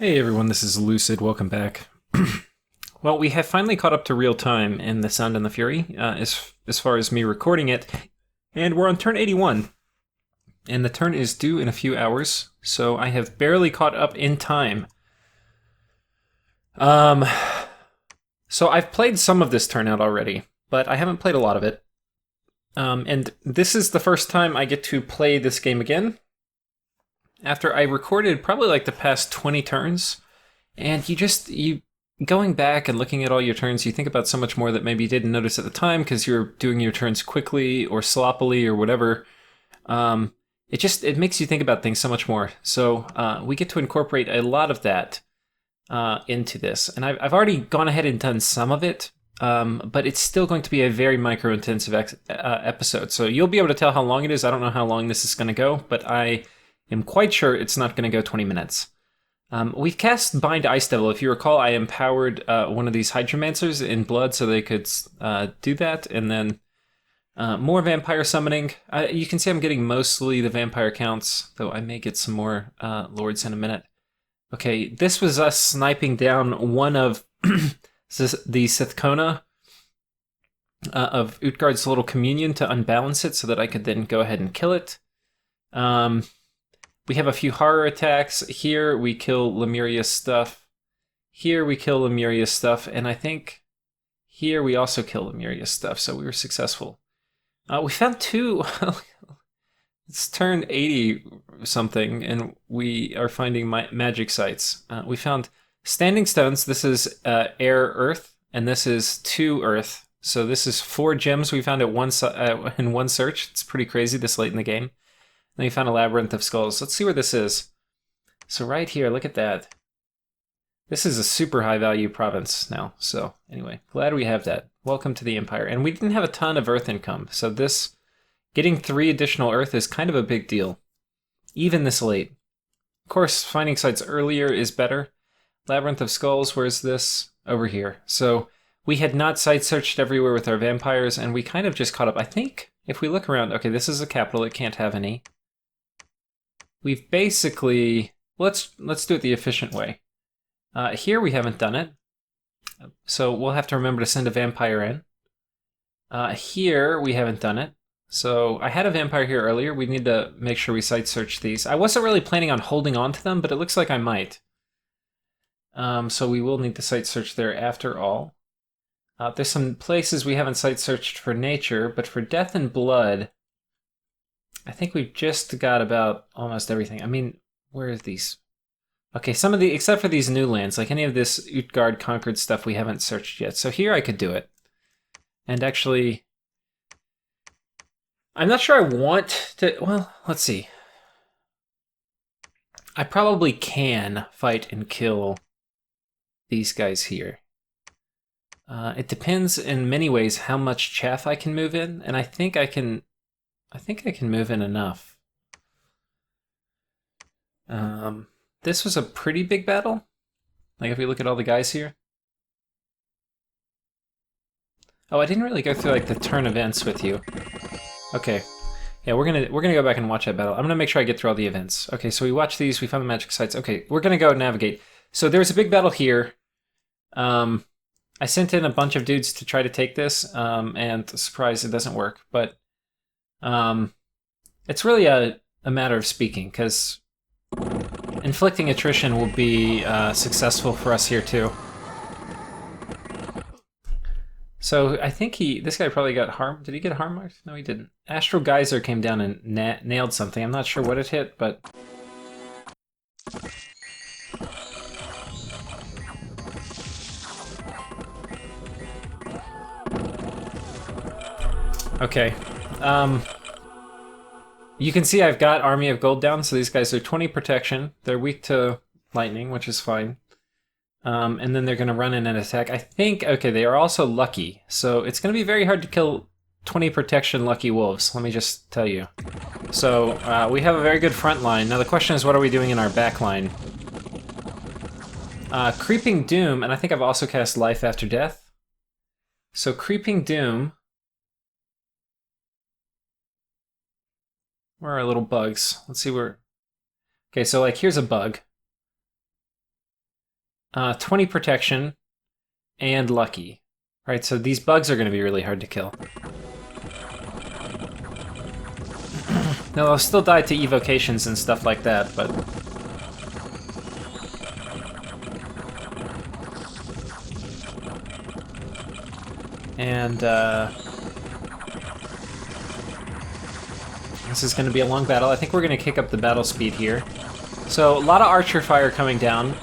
Hey everyone, this is Lucid. Welcome back. Well, we have finally caught up to real time in The Sound and the Fury, as far as me recording it, and we're on turn 81, and the turn is due in a few hours, so I have barely caught up in time. Um, so I've played some of this turn out already, but I haven't played a lot of it. And this is the first time I get to play this game again after I recorded probably like the past 20 turns. And you going back and looking at all your turns, you think about so much more that maybe you didn't notice at the time because you're doing your turns quickly or sloppily or whatever. It makes you think about things so much more. So we get to incorporate a lot of that into this, and I've already gone ahead and done some of it. But it's still going to be a very micro-intensive episode. So you'll be able to tell how long it is. I don't know how long this is going to go, but I am quite sure it's not going to go 20 minutes. We've cast Bind Ice Devil. If you recall, I empowered one of these Hydromancers in blood so they could do that, and then more vampire summoning. You can see I'm getting mostly the vampire counts, though I may get some more lords in a minute. Okay, this was us sniping down one of the Sithkona of Utgard's little communion to unbalance it so that I could then go ahead and kill it. We have a few horror attacks. Here we kill Lemuria's stuff. Here we kill Lemuria's stuff. And I think here we also kill Lemuria's stuff. So we were successful. We found two. It's turned 80 something, and we are finding magic sites. We found standing stones. This is air earth, and this is 2 earth. So this is 4 gems we found at in one search. It's pretty crazy this late in the game. Then we found a labyrinth of skulls. Let's see where this is. So right here, look at that. This is a super high value province now. So anyway, glad we have that. Welcome to the Empire. And we didn't have a ton of earth income. So this, getting 3 additional earth is kind of a big deal. Even this late. Of course, finding sites earlier is better. Labyrinth of Skulls, where's this? Over here. So we had not site searched everywhere with our vampires, and we kind of just caught up. I think if we look around, okay, this is a capital, it can't have any. We've basically, let's do it the efficient way. Here we haven't done it, so we'll have to remember to send a vampire in. Here we haven't done it, so I had a vampire here earlier. We need to make sure we site search these. I wasn't really planning on holding on to them, but it looks like I might. So we will need to site search there after all. There's some places we haven't site searched for nature, but for death and blood, I think we've just got about almost everything. I mean, where are these? Okay, some of the, except for these new lands, like any of this Utgard conquered stuff we haven't searched yet. So here I could do it. And actually, I'm not sure I want to, well, let's see. I probably can fight and kill these guys here. It depends in many ways how much chaff I can move in, and I think I can move in enough. This was a pretty big battle. Like if we look at all the guys here. Oh, I didn't really go through like the turn events with you. Okay. Yeah, we're gonna go back and watch that battle. I'm gonna make sure I get through all the events. Okay, so we watched these, we found the magic sites. Okay, we're gonna go navigate. So there was a big battle here. I sent in a bunch of dudes to try to take this, and surprise, it doesn't work. But it's really a matter of speaking, because inflicting attrition will be successful for us here too. So I think this guy probably got harmed. Did he get harm marked? No, he didn't. Astral Geyser came down and nailed something. I'm not sure what it hit, but... Okay. You can see I've got Army of Gold down, so these guys are 20 protection. They're weak to lightning, which is fine. And then they're going to run in and attack. I think, okay, they are also lucky. So it's going to be very hard to kill 20 protection lucky wolves, let me just tell you. So we have a very good front line. Now the question is, what are we doing in our back line? Creeping Doom, and I think I've also cast Life After Death. So Creeping Doom... Where are our little bugs? Let's see where... Okay, so like here's a bug. 20 protection, and lucky. Right, so these bugs are going to be really hard to kill. Now, they'll still die to evocations and stuff like that, but... And, this is going to be a long battle. I think we're going to kick up the battle speed here. So, a lot of archer fire coming down.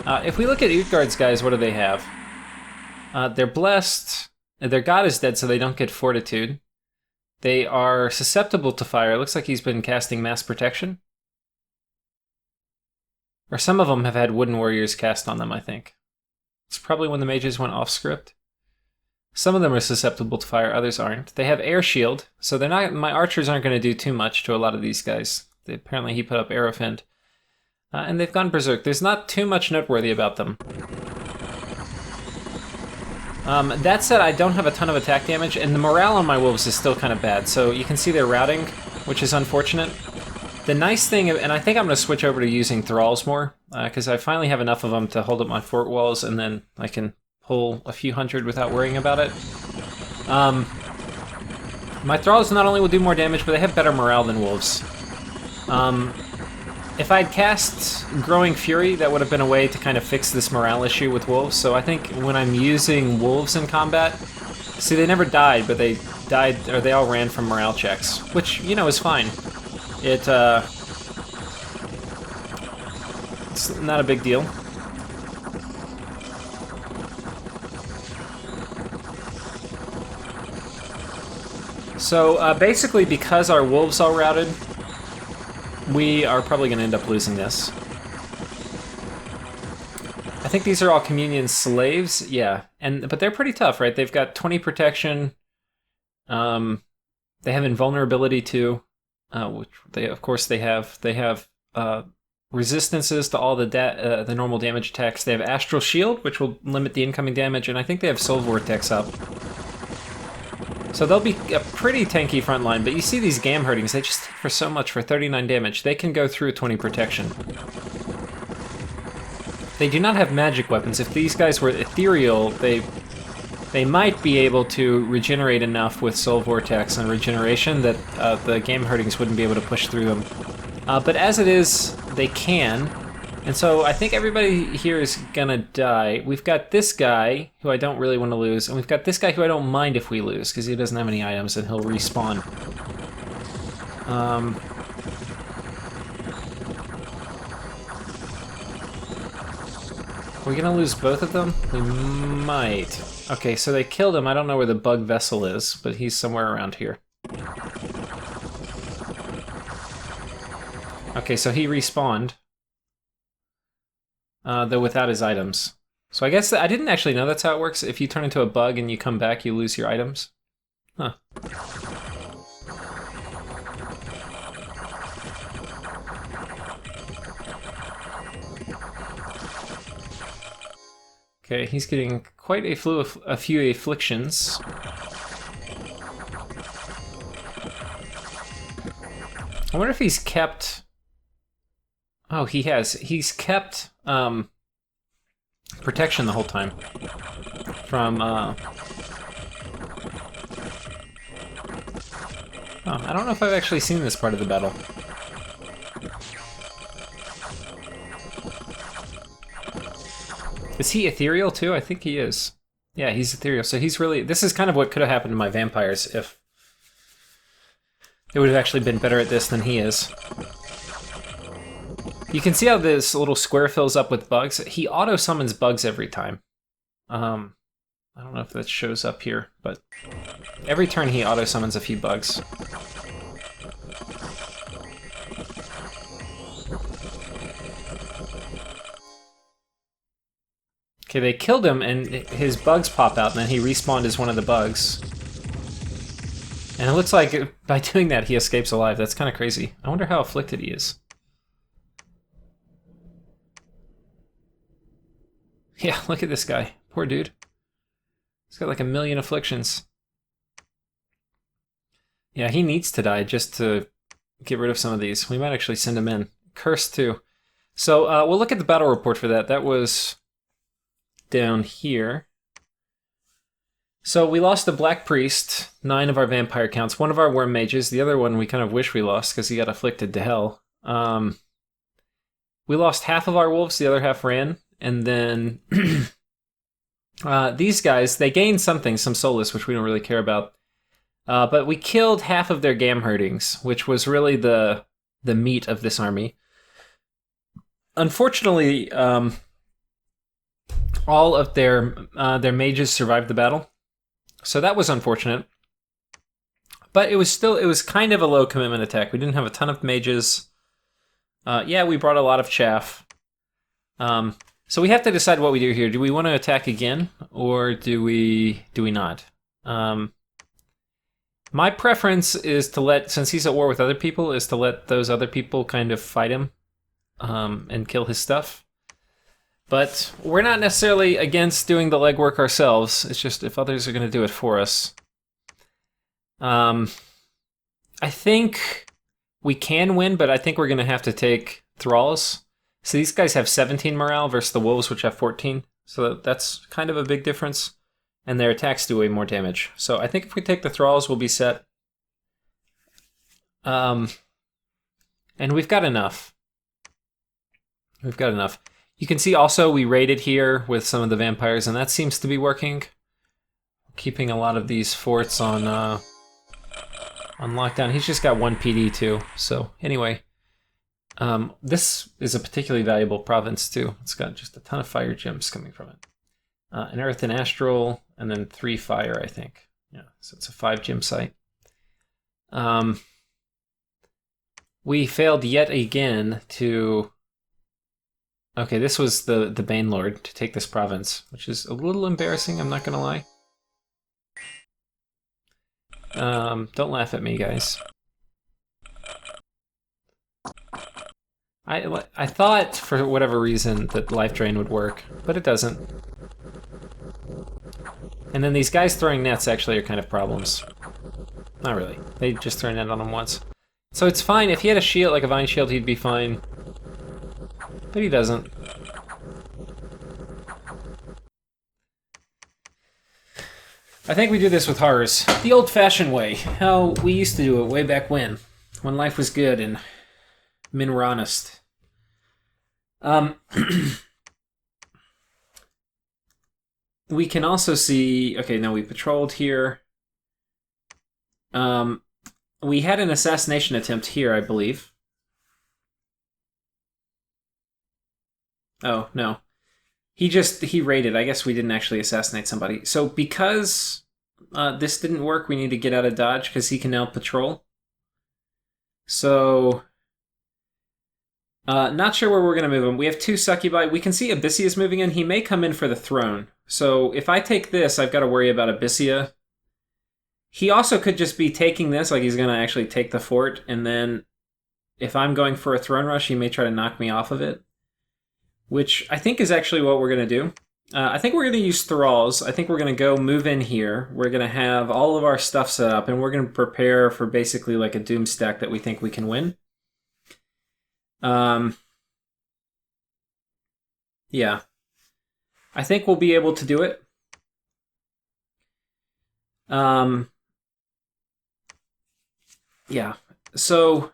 If we look at Utgard's guys, what do they have? They're blessed. Their god is dead, so they don't get fortitude. They are susceptible to fire. It looks like he's been casting mass protection. Or some of them have had wooden warriors cast on them, I think. It's probably when the mages went off script. Some of them are susceptible to fire, others aren't. They have air shield, so they're not. My archers aren't going to do too much to a lot of these guys. Apparently he put up Arrowfend. And they've gone berserk. There's not too much noteworthy about them. That said, I don't have a ton of attack damage, and the morale on my wolves is still kind of bad, so you can see they're routing, which is unfortunate. The nice thing, and I think I'm going to switch over to using thralls more, because I finally have enough of them to hold up my fort walls, and then I can pull a few hundred without worrying about it. My thralls not only will do more damage, but they have better morale than wolves. If I'd cast Growing Fury, that would have been a way to kind of fix this morale issue with wolves. So I think when I'm using wolves in combat, see, they never died, but they died, or they all ran from morale checks, which, you know, is fine. It's not a big deal. So basically, because our wolves all routed, we are probably going to end up losing this. I think these are all Communion slaves, yeah, but they're pretty tough, right? They've got 20 protection. They have invulnerability too, which they, of course, they have. They have resistances to all the normal damage attacks. They have Astral Shield, which will limit the incoming damage, and I think they have Soul Vortex up. So they'll be a pretty tanky front line, but you see these Gam Herdings, they just take for so much for 39 damage. They can go through 20 protection. They do not have magic weapons. If these guys were ethereal, they might be able to regenerate enough with Soul Vortex and regeneration that the Gam Herdings wouldn't be able to push through them. But as it is, they can. And so I think everybody here is gonna die. We've got this guy, who I don't really want to lose, and we've got this guy who I don't mind if we lose, because he doesn't have any items and he'll respawn. We're gonna lose both of them? We might. Okay, so they killed him. I don't know where the bug vessel is, but he's somewhere around here. Okay, so he respawned. Though without his items. So I guess I didn't actually know that's how it works. If you turn into a bug and you come back, you lose your items. Huh. Okay, he's getting quite a few afflictions. I wonder if he's kept... Oh, he has. He's kept protection the whole time from Oh, I don't know if I've actually seen this part of the battle. Is he ethereal too? I think he is. Yeah, he's ethereal. So he's really... This is kind of what could have happened to my vampires if they would have actually been better at this than he is. You can see how this little square fills up with bugs. He auto-summons bugs every time. I don't know if that shows up here, but every turn he auto-summons a few bugs. Okay, they killed him, and his bugs pop out, and then he respawned as one of the bugs. And it looks like by doing that, he escapes alive. That's kind of crazy. I wonder how afflicted he is. Yeah, look at this guy. Poor dude. He's got like 1 million afflictions. Yeah, he needs to die just to get rid of some of these. We might actually send him in. Cursed too. So we'll look at the battle report for that. That was down here. So we lost the Black Priest, 9 of our vampire counts, 1 of our worm mages, the other one we kind of wish we lost because he got afflicted to hell. We lost half of our wolves, the other half ran, and then these guys, they gained something, some solace, which we don't really care about. But we killed half of their Gamherdings, which was really the meat of this army. Unfortunately, all of their mages survived the battle. So that was unfortunate. But it was kind of a low commitment attack. We didn't have a ton of mages. Yeah, we brought a lot of chaff. So we have to decide what we do here. Do we want to attack again, or do we not? My preference is to let, since he's at war with other people, is to let those other people kind of fight him and kill his stuff. But we're not necessarily against doing the legwork ourselves. It's just if others are going to do it for us. I think we can win, but I think we're going to have to take thralls. So these guys have 17 morale versus the wolves, which have 14. So that's kind of a big difference. And their attacks do way more damage. So I think if we take the thralls, we'll be set. And we've got enough. We've got enough. You can see also we raided here with some of the vampires, and that seems to be working. Keeping a lot of these forts on lockdown. He's just got 1 PD too. So anyway, this is a particularly valuable province too. It's got just a ton of fire gems coming from it. An earth and astral, and then 3 fire, I think. Yeah, so it's a 5 gem site. We failed yet again to... Okay, this was the Bane Lord to take this province, which is a little embarrassing, I'm not gonna lie. Don't laugh at me, guys. I thought, for whatever reason, that Life Drain would work, but it doesn't. And then these guys throwing nets actually are kind of problems. Not really. They just throw a net on him once. So it's fine. If he had a shield, like a Vine Shield, he'd be fine. But he doesn't. I think we do this with horrors. The old-fashioned way. How we used to do it way back when life was good and men were honest. We can also see... Okay, now we patrolled here. We had an assassination attempt here, I believe. Oh, no. He raided. I guess we didn't actually assassinate somebody. So because this didn't work, we need to get out of Dodge because he can now patrol. So... not sure where we're going to move him. We have 2 succubi. We can see Abyssia's moving in. He may come in for the throne. So if I take this, I've got to worry about Abyssia. He also could just be taking this, like he's going to actually take the fort, and then if I'm going for a throne rush, he may try to knock me off of it, which I think is actually what we're going to do. I think we're going to use thralls. I think we're going to go move in here. We're going to have all of our stuff set up, and we're going to prepare for basically like a doom stack that we think we can win. Yeah. I think we'll be able to do it. Yeah. So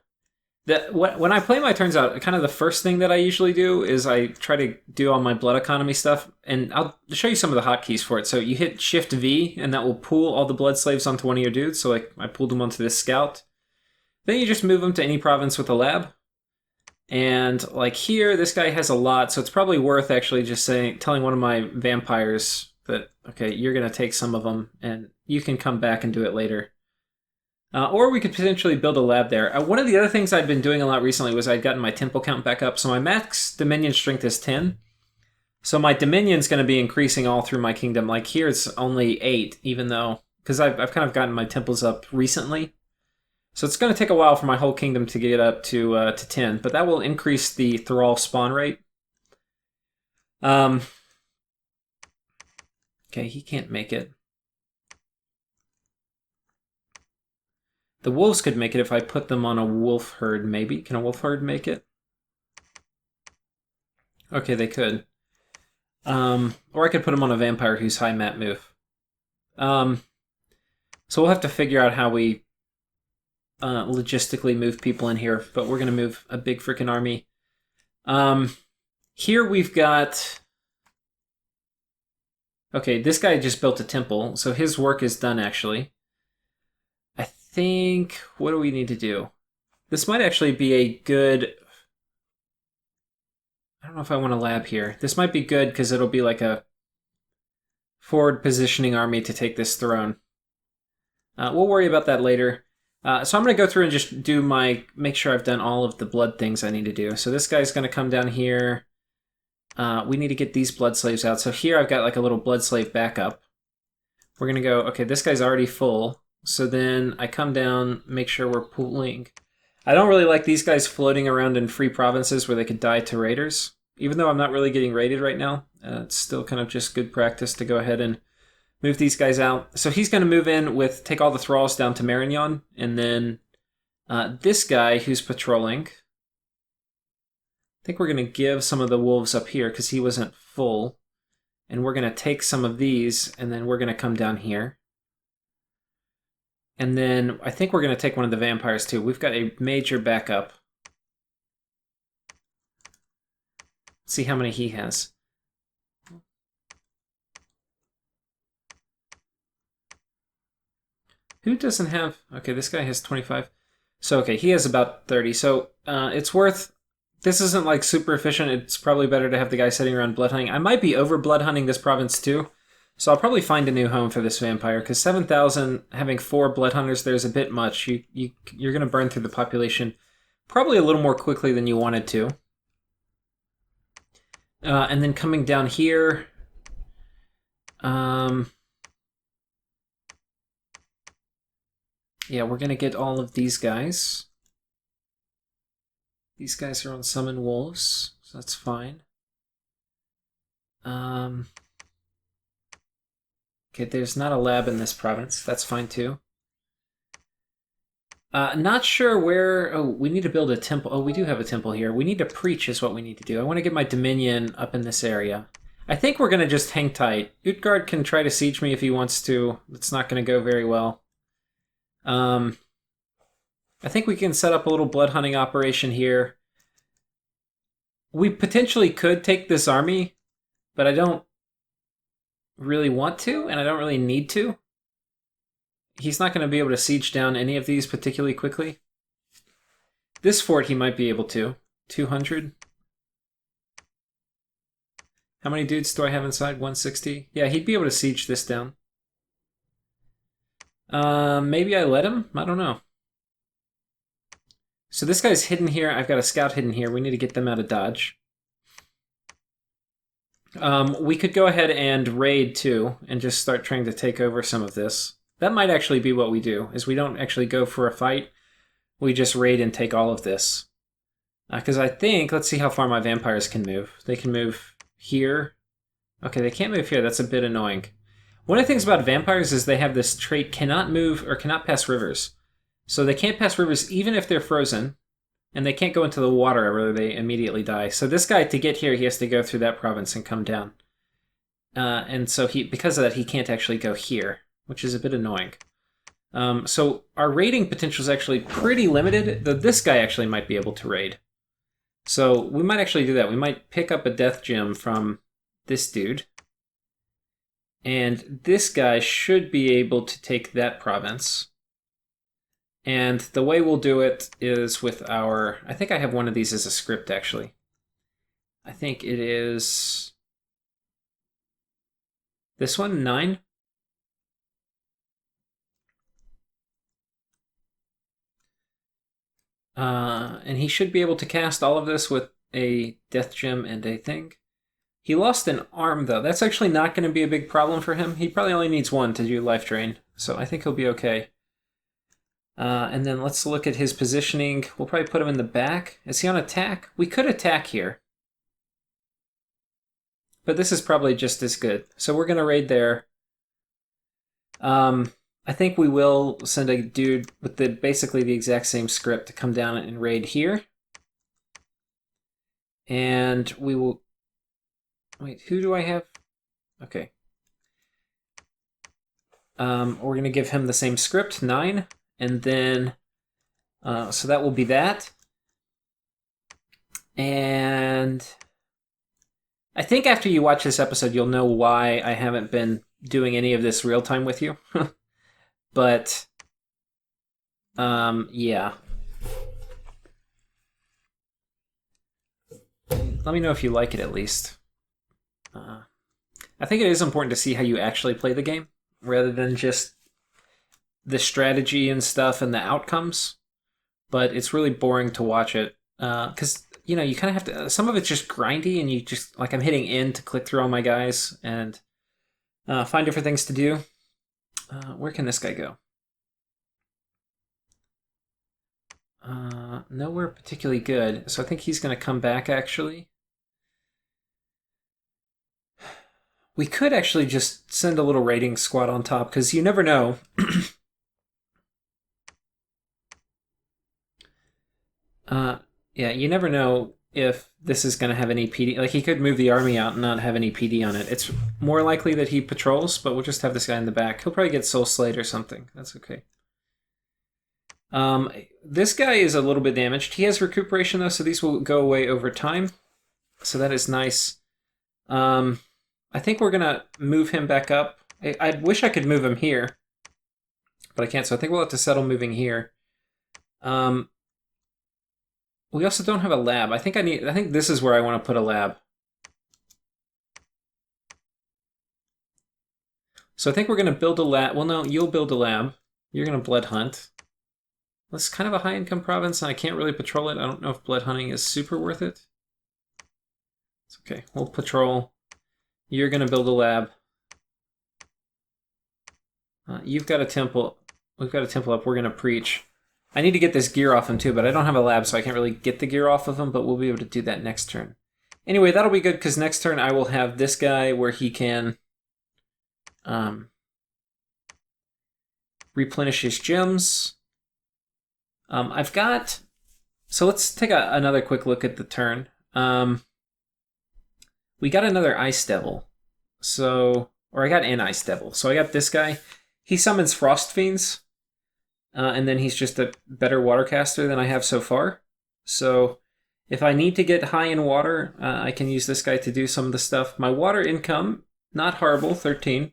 when I play my turns out, kind of the first thing that I usually do is I try to do all my blood economy stuff, and I'll show you some of the hotkeys for it. So you hit Shift V, and that will pool all the blood slaves onto one of your dudes. So like I pulled them onto this scout. Then you just move them to any province with a lab. And like here, this guy has a lot, so it's probably worth actually just telling one of my vampires that, okay, you're going to take some of them, and you can come back and do it later. Or we could potentially build a lab there. One of the other things I'd been doing a lot recently was I'd gotten my temple count back up. So my max Dominion strength is 10. So my Dominion's going to be increasing all through my kingdom. Like here it's only 8, even though... Because I've kind of gotten my temples up recently. So it's going to take a while for my whole kingdom to get up to 10. But that will increase the Thrall spawn rate. Okay, he can't make it. The wolves could make it if I put them on a wolf herd, maybe. Can a wolf herd make it? Okay, they could. Or I could put him on a vampire who's high mat move. So we'll have to figure out how we logistically move people in here, but we're going to move a big freaking army. Here we've got... Okay, this guy just built a temple, so his work is done, actually. I think... What do we need to do? This might actually be a good... I don't know if I want a lab here. This might be good because it'll be like a forward positioning army to take this throne. We'll worry about that later. So I'm going to go through and just do make sure I've done all of the blood things I need to do. So this guy's going to come down here. We need to get these blood slaves out. So here I've got like a little blood slave backup. We're going to go, okay, this guy's already full. So then I come down, make sure we're pooling. I don't really like these guys floating around in free provinces where they could die to raiders. Even though I'm not really getting raided right now, it's still kind of just good practice to go ahead and move these guys out. So he's going to move in with, take all the thralls down to Marignon, and then this guy who's patrolling, I think we're going to give some of the wolves up here because he wasn't full, and we're going to take some of these, and then we're going to come down here. And then I think we're going to take one of the vampires too. We've got a major backup. Let's see how many he has. Who doesn't have... Okay, this guy has 25. So, okay, he has about 30. So, it's worth... This isn't, like, super efficient. It's probably better to have the guy sitting around blood hunting. I might be over blood hunting this province, too. So I'll probably find a new home for this vampire, because 7,000, having 4 blood hunters there is a bit much. You're going to burn through the population probably a little more quickly than you wanted to. And then coming down here... Yeah, we're going to get all of these guys. These guys are on Summon Wolves, so that's fine. Okay, there's not a lab in this province. That's fine, too. Not sure where... Oh, we need to build a temple. Oh, we do have a temple here. We need to preach is what we need to do. I want to get my dominion up in this area. I think we're going to just hang tight. Utgard can try to siege me if he wants to. It's not going to go very well. I think we can set up a little blood hunting operation here. We potentially could take this army, but I don't really want to, and I don't really need to. He's not going to be able to siege down any of these particularly quickly. This fort he might be able to. 200. How many dudes do I have inside? 160? Yeah, he'd be able to siege this down. Maybe I let him? I don't know. So this guy's hidden here. I've got a scout hidden here. We need to get them out of dodge. We could go ahead and raid too, and just start trying to take over some of this. That might actually be what we do, is we don't actually go for a fight. We just raid and take all of this. Because I think, let's see how far my vampires can move. They can move here. Okay, they can't move here. That's a bit annoying. One of the things about vampires is they have this trait, cannot move or cannot pass rivers. So they can't pass rivers even if they're frozen, and they can't go into the water or they immediately die. So this guy, to get here, he has to go through that province and come down. And so because of that, he can't actually go here, which is a bit annoying. So our raiding potential is actually pretty limited, though this guy actually might be able to raid. So we might actually do that. We might pick up a death gem from this dude. And this guy should be able to take that province. And the way we'll do it is with our... I think I have one of these as a script, actually. I think it is... This one, 9? And he should be able to cast all of this with a death gem and a thing. He lost an arm, though. That's actually not going to be a big problem for him. He probably only needs one to do life drain, so I think he'll be okay. And then let's look at his positioning. We'll probably put him in the back. Is he on attack? We could attack here. But this is probably just as good. So we're going to raid there. I think we will send a dude with basically the exact same script to come down and raid here. And we will... Wait, who do I have? Okay. We're going to give him the same script, 9, and then so that will be that. And I think after you watch this episode, you'll know why I haven't been doing any of this real time with you. But yeah. Let me know if you like it at least. I think it is important to see how you actually play the game rather than just the strategy and stuff and the outcomes. But it's really boring to watch it because you know you kind of have to. Some of it's just grindy, and you just like I'm hitting N to click through all my guys and find different things to do. Where can this guy go? Nowhere particularly good. So I think he's going to come back actually. We could actually just send a little raiding squad on top because you never know. Yeah, you never know if this is going to have any PD. Like, he could move the army out and not have any PD on it. It's more likely that he patrols, but we'll just have this guy in the back. He'll probably get Soul Slayed or something. That's okay. This guy is a little bit damaged. He has recuperation, though, so these will go away over time. So that is nice. I think we're going to move him back up. I wish I could move him here, but I can't, so I think we'll have to settle moving here. We also don't have a lab. I think this is where I want to put a lab. So I think we're going to build a lab. Well, no, you'll build a lab. You're going to blood hunt. That's kind of a high-income province, and I can't really patrol it. I don't know if blood hunting is super worth it. It's okay. We'll patrol. You're going to build a lab. You've got a temple. We've got a temple up. We're going to preach. I need to get this gear off him too, but I don't have a lab, so I can't really get the gear off of him, but we'll be able to do that next turn. Anyway, that'll be good, because next turn I will have this guy where he can replenish his gems. I've got... So let's take another quick look at the turn. We got another Ice Devil. So... Or I got an Ice Devil. So I got this guy. He summons Frost Fiends. And then he's just a better watercaster than I have so far. So if I need to get high in water, I can use this guy to do some of the stuff. My water income, not horrible, 13.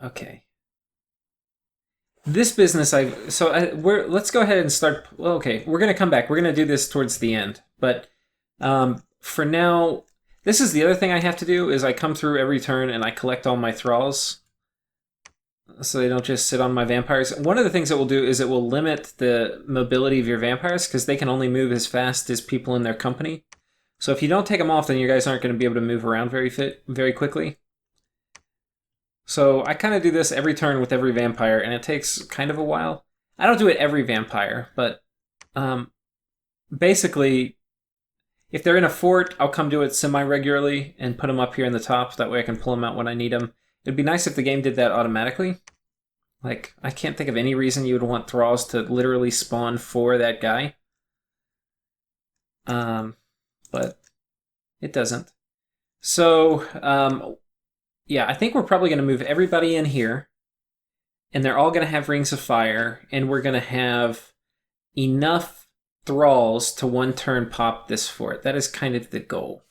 Okay. This business, let's go ahead and start. Well, okay, we're gonna come back. We're gonna do this towards the end, but for now. This is the other thing I have to do, is I come through every turn and I collect all my thralls so they don't just sit on my vampires. One of the things it will do is it will limit the mobility of your vampires because they can only move as fast as people in their company. So if you don't take them off, then your guys aren't going to be able to move around very quickly. So I kind of do this every turn with every vampire, and it takes kind of a while. I don't do it every vampire, but basically... If they're in a fort, I'll come do it semi-regularly and put them up here in the top. That way I can pull them out when I need them. It'd be nice if the game did that automatically. Like, I can't think of any reason you would want thralls to literally spawn for that guy. But it doesn't. So, yeah, I think we're probably going to move everybody in here. And they're all going to have Rings of Fire. And we're going to have enough thralls to one turn pop this fort. That is kind of the goal.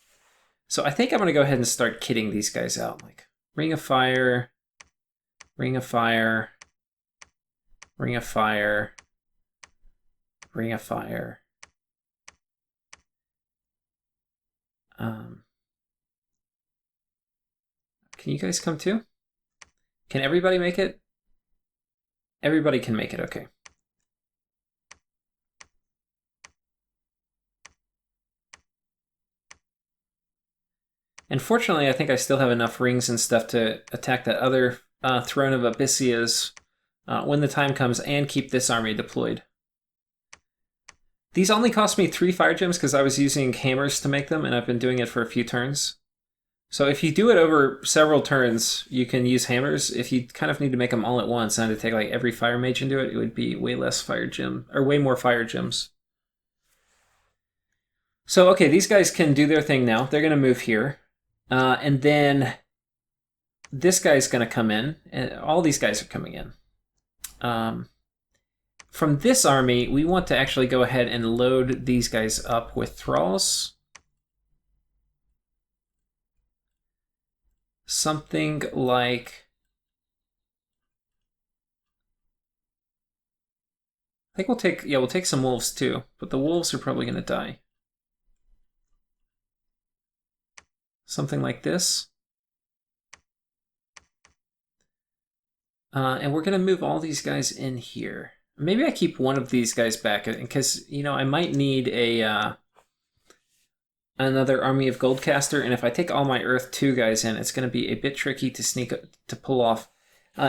So I think I'm going to go ahead and start kitting these guys out. Like Ring of Fire, Ring of Fire, Ring of Fire, Ring of Fire. Can you guys come too? Can everybody make it? Everybody can make it, okay. And fortunately, I think I still have enough rings and stuff to attack that other Throne of Abyssias when the time comes and keep this army deployed. These only cost me 3 fire gems because I was using hammers to make them, and I've been doing it for a few turns. So if you do it over several turns, you can use hammers. If you kind of need to make them all at once and to take like every fire mage into it, it would be way less fire gem, or way more fire gems. So, okay, these guys can do their thing now. They're going to move here. And then this guy's going to come in. And all these guys are coming in. From this army, we want to actually go ahead and load these guys up with thralls. Something like... I think we'll take some wolves too, but the wolves are probably going to die. Something like this. And we're going to move all these guys in here. Maybe I keep one of these guys back, because, you know, I might need a another army of Goldcaster, and if I take all my Earth 2 guys in, it's going to be a bit tricky to pull off.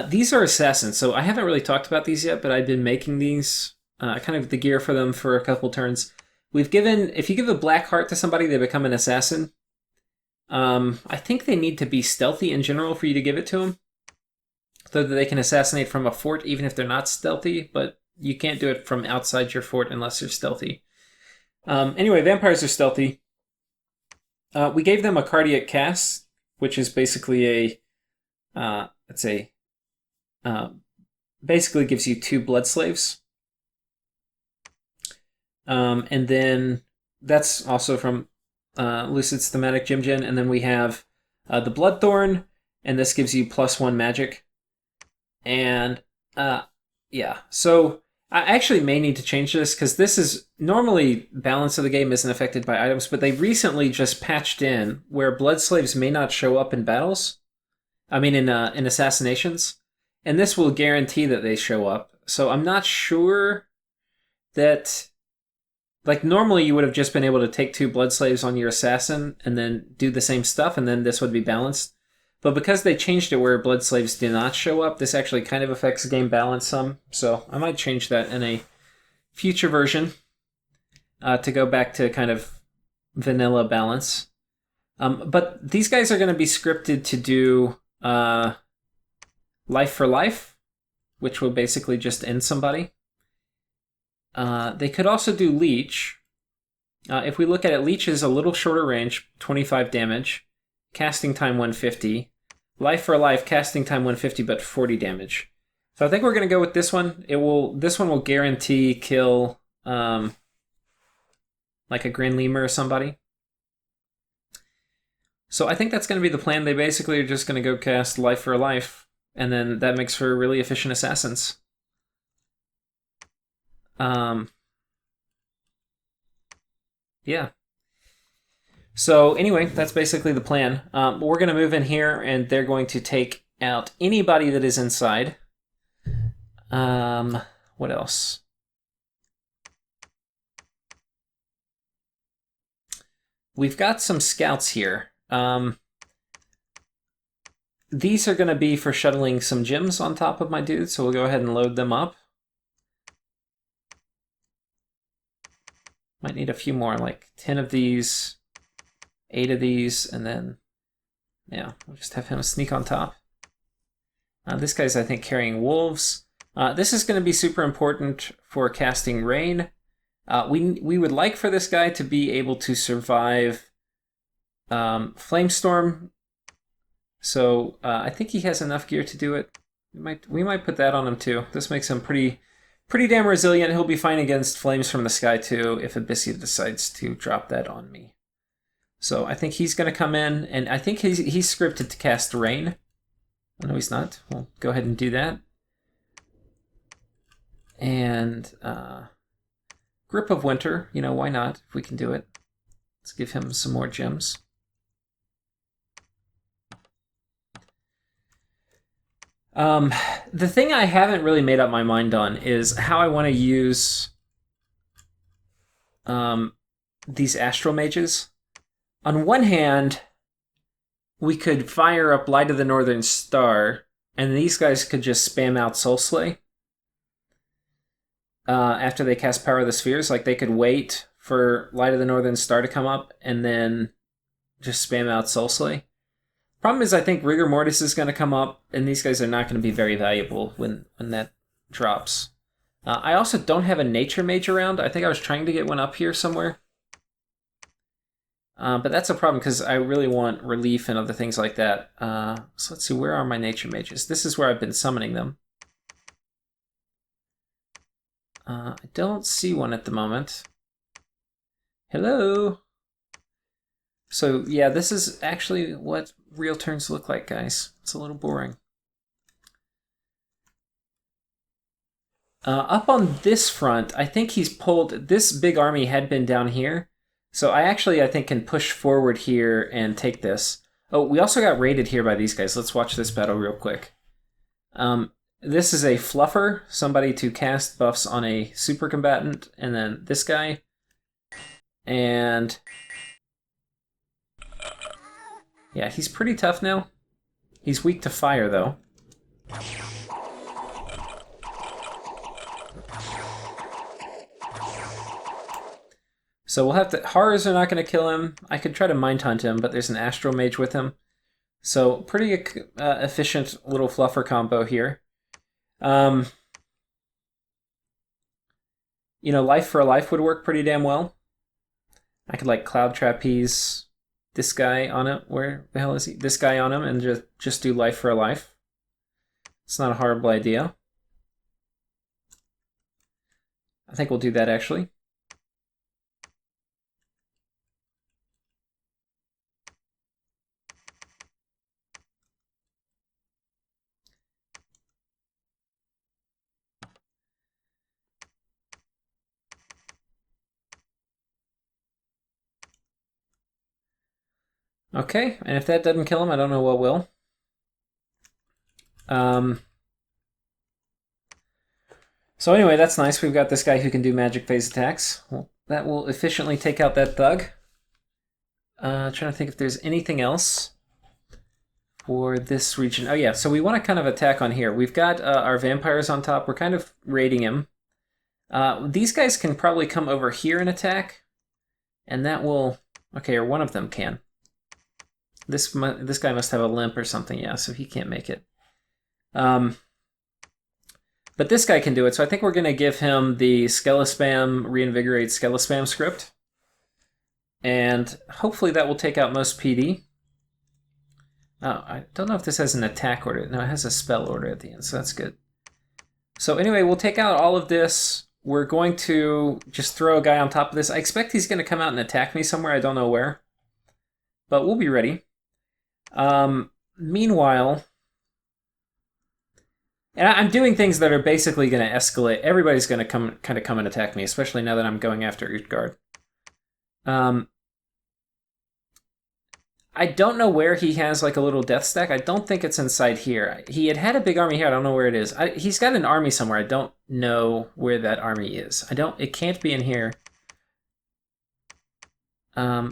These are assassins, so I haven't really talked about these yet, but I've been making these, kind of the gear for them for a couple turns. If you give a black heart to somebody, they become an assassin. I think they need to be stealthy in general for you to give it to them, so that they can assassinate from a fort even if they're not stealthy, but you can't do it from outside your fort unless you're stealthy. Anyway, vampires are stealthy. We gave them a cardiac cast, which is basically basically gives you 2 blood slaves. And then that's also from Lucid's Thematic Gym Gen. And then we have the Bloodthorn, and this gives you +1 magic. And yeah, so I actually may need to change this, because this is normally balance of the game isn't affected by items, but they recently just patched in where blood slaves may not show up in battles. I mean, in assassinations, and this will guarantee that they show up. So I'm not sure that, like, normally you would have just been able to take 2 blood slaves on your assassin and then do the same stuff, and then this would be balanced. But because they changed it where blood slaves do not show up, this actually kind of affects game balance some. So I might change that in a future version to go back to kind of vanilla balance. But these guys are going to be scripted to do life for life, which will basically just end somebody. They could also do leech. If we look at it, leech is a little shorter range, 25 damage. Casting time 150. Life for life, casting time 150, but 40 damage. So I think we're going to go with this one. This one will guarantee kill like a Grand Lemur or somebody. So I think that's going to be the plan. They basically are just going to go cast life for life, and then that makes for really efficient assassins. Yeah. So anyway, that's basically the plan. We're going to move in here, and they're going to take out anybody that is inside. What else? We've got some scouts here. These are going to be for shuttling some gems on top of my dudes, so we'll go ahead and load them up. Might need a few more, like 10 of these. 8 of these, and then, yeah, we'll just have him sneak on top. This guy's, I think, carrying wolves. This is going to be super important for casting rain. We would like for this guy to be able to survive Flamestorm. So I think he has enough gear to do it. We might put that on him too. This makes him pretty damn resilient. He'll be fine against flames from the sky too if Abyssia decides to drop that on me. So I think he's going to come in, and I think he's scripted to cast Rain. Oh, no, he's not. We'll go ahead and do that. And Grip of Winter, you know, why not, if we can do it. Let's give him some more gems. The thing I haven't really made up my mind on is how I want to use these Astral Mages. On one hand, we could fire up Light of the Northern Star, and these guys could just spam out Soulslay after they cast Power of the Spheres. Like, they could wait for Light of the Northern Star to come up and then just spam out Soulslay. Problem is, I think Rigor Mortis is going to come up, and these guys are not going to be very valuable when that drops. I also don't have a Nature Mage around. I think I was trying to get one up here somewhere. But that's a problem because I really want relief and other things like that. So let's see, where are my nature mages? This is where I've been summoning them. I don't see one at the moment. Hello? So yeah, this is actually what real turns look like, guys. It's a little boring. Up on this front, I think he's pulled... This big army had been down here. So I think, can push forward here and take this. Oh, we also got raided here by these guys. Let's watch this battle real quick. This is a fluffer, somebody to cast buffs on a super combatant, and then this guy. And yeah, he's pretty tough now. He's weak to fire, though. So we'll have to... Horrors are not going to kill him. I could try to Mind Hunt him, but there's an Astral Mage with him. So pretty efficient little fluffer combo here. You know, Life for a Life would work pretty damn well. I could like Cloud Trapeze this guy on it. Where the hell is he? This guy on him, and just do Life for a Life. It's not a horrible idea. I think we'll do that actually. Okay, and if that doesn't kill him, I don't know what will. So anyway, that's nice. We've got this guy who can do magic phase attacks. Well, that will efficiently take out that thug. Trying to think if there's anything else for this region. Oh yeah, so we want to kind of attack on here. We've got our vampires on top. We're kind of raiding him. These guys can probably come over here and attack, and that will... Okay, or one of them can. This guy must have a limp or something, yeah, so he can't make it. But this guy can do it, so I think we're going to give him the Skelespam Reinvigorate Skelespam script. And hopefully that will take out most PD. Oh, I don't know if this has an attack order. No, it has a spell order at the end, so that's good. So anyway, we'll take out all of this. We're going to just throw a guy on top of this. I expect he's going to come out and attack me somewhere. I don't know where. But we'll be ready. Meanwhile... And I'm doing things that are basically going to escalate. Everybody's going to come and attack me, especially now that I'm going after Utgard. I don't know where he has like a little death stack. I don't think it's inside here. He had a big army here. I don't know where it is. He's got an army somewhere. I don't know where that army is. It can't be in here. I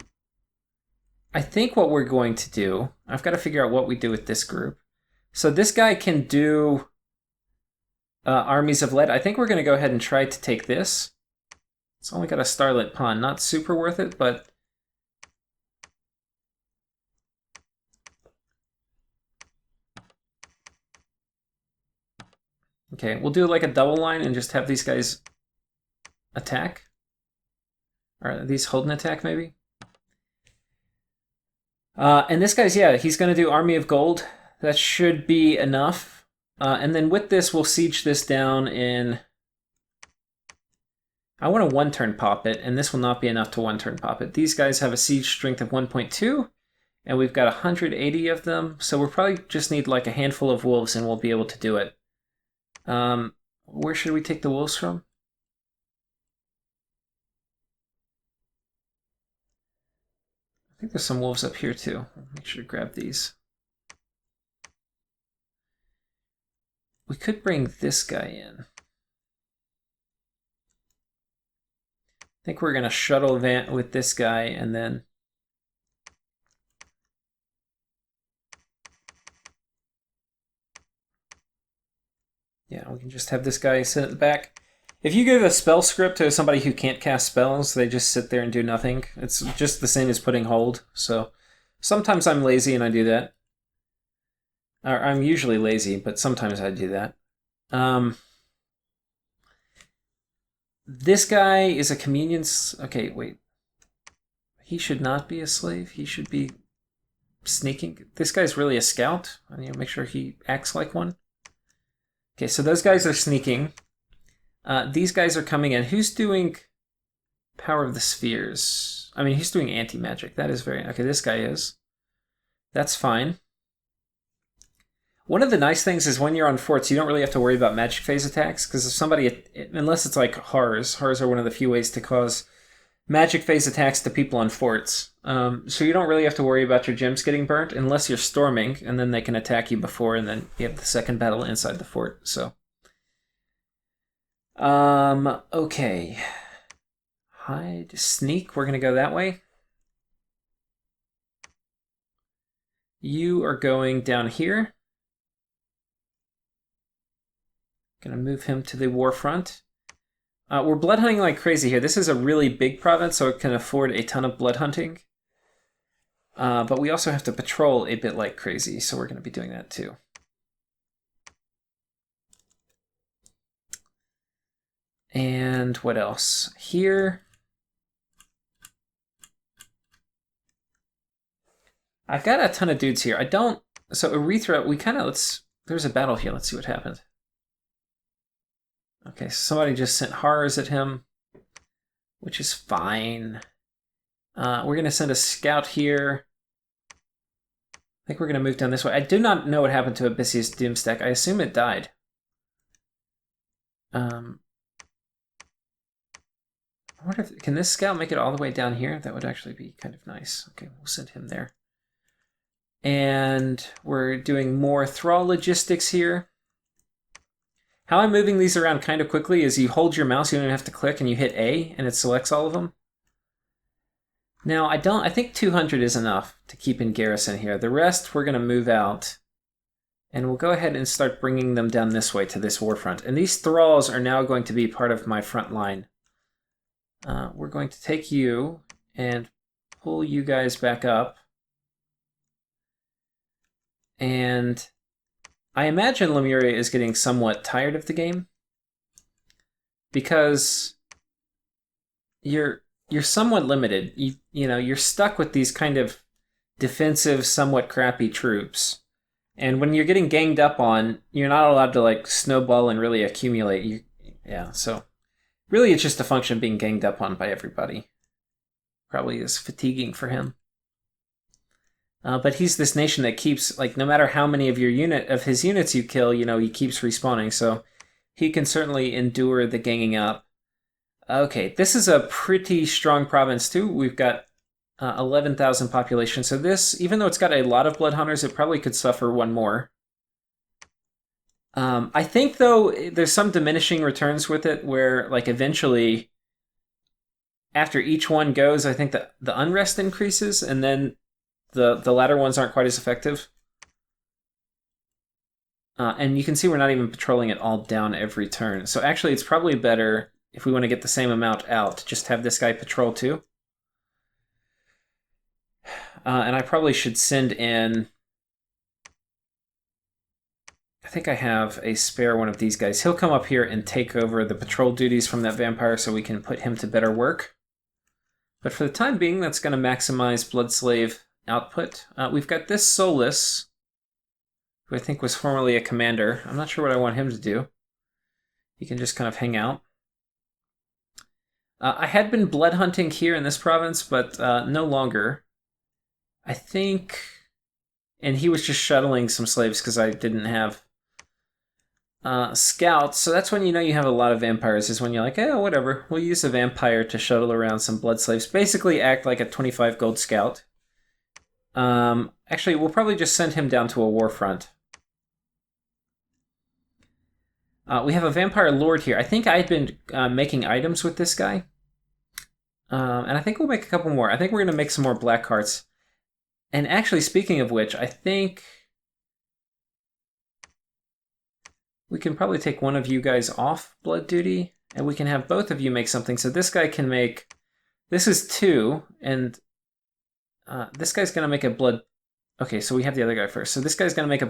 think what we're going to do, I've got to figure out what we do with this group. So this guy can do Armies of Lead. I think we're going to go ahead and try to take this. It's only got a Starlit Pawn. Not super worth it, but... Okay, we'll do like a double line and just have these guys attack. Or these hold an attack, maybe? And this guy's, yeah, he's going to do Army of Gold. That should be enough. And then with this, we'll siege this down in... I want to one-turn pop it, and this will not be enough to one-turn pop it. These guys have a siege strength of 1.2, and we've got 180 of them, so we'll probably just need like a handful of wolves, and we'll be able to do it. Where should we take the wolves from? I think there's some wolves up here too. Make sure to grab these. We could bring this guy in. I think we're going to shuttle Vant with this guy and then... Yeah, we can just have this guy sit at the back. If you give a spell script to somebody who can't cast spells, they just sit there and do nothing. It's just the same as putting hold. So sometimes I'm lazy and I do that. Or I'm usually lazy, but sometimes I do that. This guy is a communion... Okay, wait. He should not be a slave. He should be sneaking. This guy's really a scout. I need to make sure he acts like one. Okay, so those guys are sneaking. These guys are coming in. Who's doing Power of the Spheres? I mean, he's doing anti-magic. That is very... Okay, this guy is. That's fine. One of the nice things is when you're on forts, you don't really have to worry about magic phase attacks, because if somebody... Unless it's like horrors. Horrors are one of the few ways to cause magic phase attacks to people on forts. So you don't really have to worry about your gems getting burnt, unless you're storming, and then they can attack you before, and then you have the second battle inside the fort, so... Okay. Hide, sneak, we're gonna go that way. You are going down here. Gonna move him to the war front. We're blood hunting like crazy here. This is a really big province, so it can afford a ton of blood hunting. But we also have to patrol a bit like crazy, so we're gonna be doing that too. And what else? Here... I've got a ton of dudes here. I don't... So Urethra, we kind of... There's a battle here. Let's see what happened. Okay, so somebody just sent horrors at him, which is fine. We're going to send a scout here. I think we're going to move down this way. I do not know what happened to Abyssius Doomstack. I assume it died. I wonder if... Can this scout make it all the way down here? That would actually be kind of nice. Okay, we'll send him there. And we're doing more Thrall logistics here. How I'm moving these around kind of quickly is you hold your mouse, you don't even have to click, and you hit A, and it selects all of them. Now, I think 200 is enough to keep in garrison here. The rest, we're going to move out. And we'll go ahead and start bringing them down this way to this war front. And these Thralls are now going to be part of my front line. We're going to take you and pull you guys back up. And I imagine Lemuria is getting somewhat tired of the game, because you're somewhat limited. You know, you're stuck with these kind of defensive, somewhat crappy troops. And when you're getting ganged up on, you're not allowed to like snowball and really accumulate. Yeah, so really it's just a function of being ganged up on by everybody. Probably is fatiguing for him. But he's this nation that keeps, like, no matter how many of his units you kill, you know, he keeps respawning, so he can certainly endure the ganging up. Okay, this is a pretty strong province too. We've got 11,000 population, so this, even though it's got a lot of blood hunters, it probably could suffer one more. I think, though, there's some diminishing returns with it, where, like, eventually, after each one goes, I think that the unrest increases, and then the latter ones aren't quite as effective. And you can see we're not even patrolling it all down every turn. So actually it's probably better, if we want to get the same amount out, just have this guy patrol too. And I probably should send in... I think I have a spare one of these guys. He'll come up here and take over the patrol duties from that vampire so we can put him to better work. But for the time being, that's going to maximize Bloodslave output. We've got this Solus, who I think was formerly a commander. I'm not sure what I want him to do. He can just kind of hang out. I had been blood hunting here in this province, but no longer. I think... And he was just shuttling some slaves because I didn't have scouts. So that's when you know you have a lot of vampires, is when you're like, oh, whatever. We'll use a vampire to shuttle around some blood slaves. Basically act like a 25 gold scout. Actually, we'll probably just send him down to a war front. We have a vampire lord here. I think I had been making items with this guy. And I think we'll make a couple more. I think we're going to make some more black hearts. And actually, speaking of which, I think we can probably take one of you guys off blood duty, and we can have both of you make something. So this guy can make... This is 2, and... this guy's going to make a blood... Okay, so we have the other guy first. So this guy's going to make a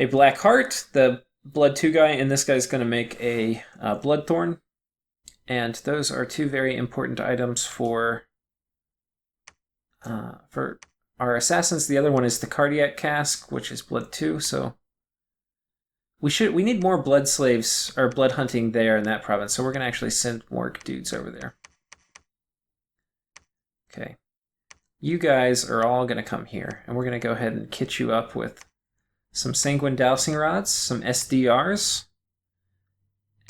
black heart, the blood 2 guy, and this guy's going to make a blood thorn. And those are two very important items for our assassins. The other one is the cardiac cask, which is blood 2, so we need more blood slaves or blood hunting there in that province, so we're going to actually send more dudes over there. Okay. You guys are all going to come here, and we're going to go ahead and kit you up with some sanguine dowsing rods, some SDRs,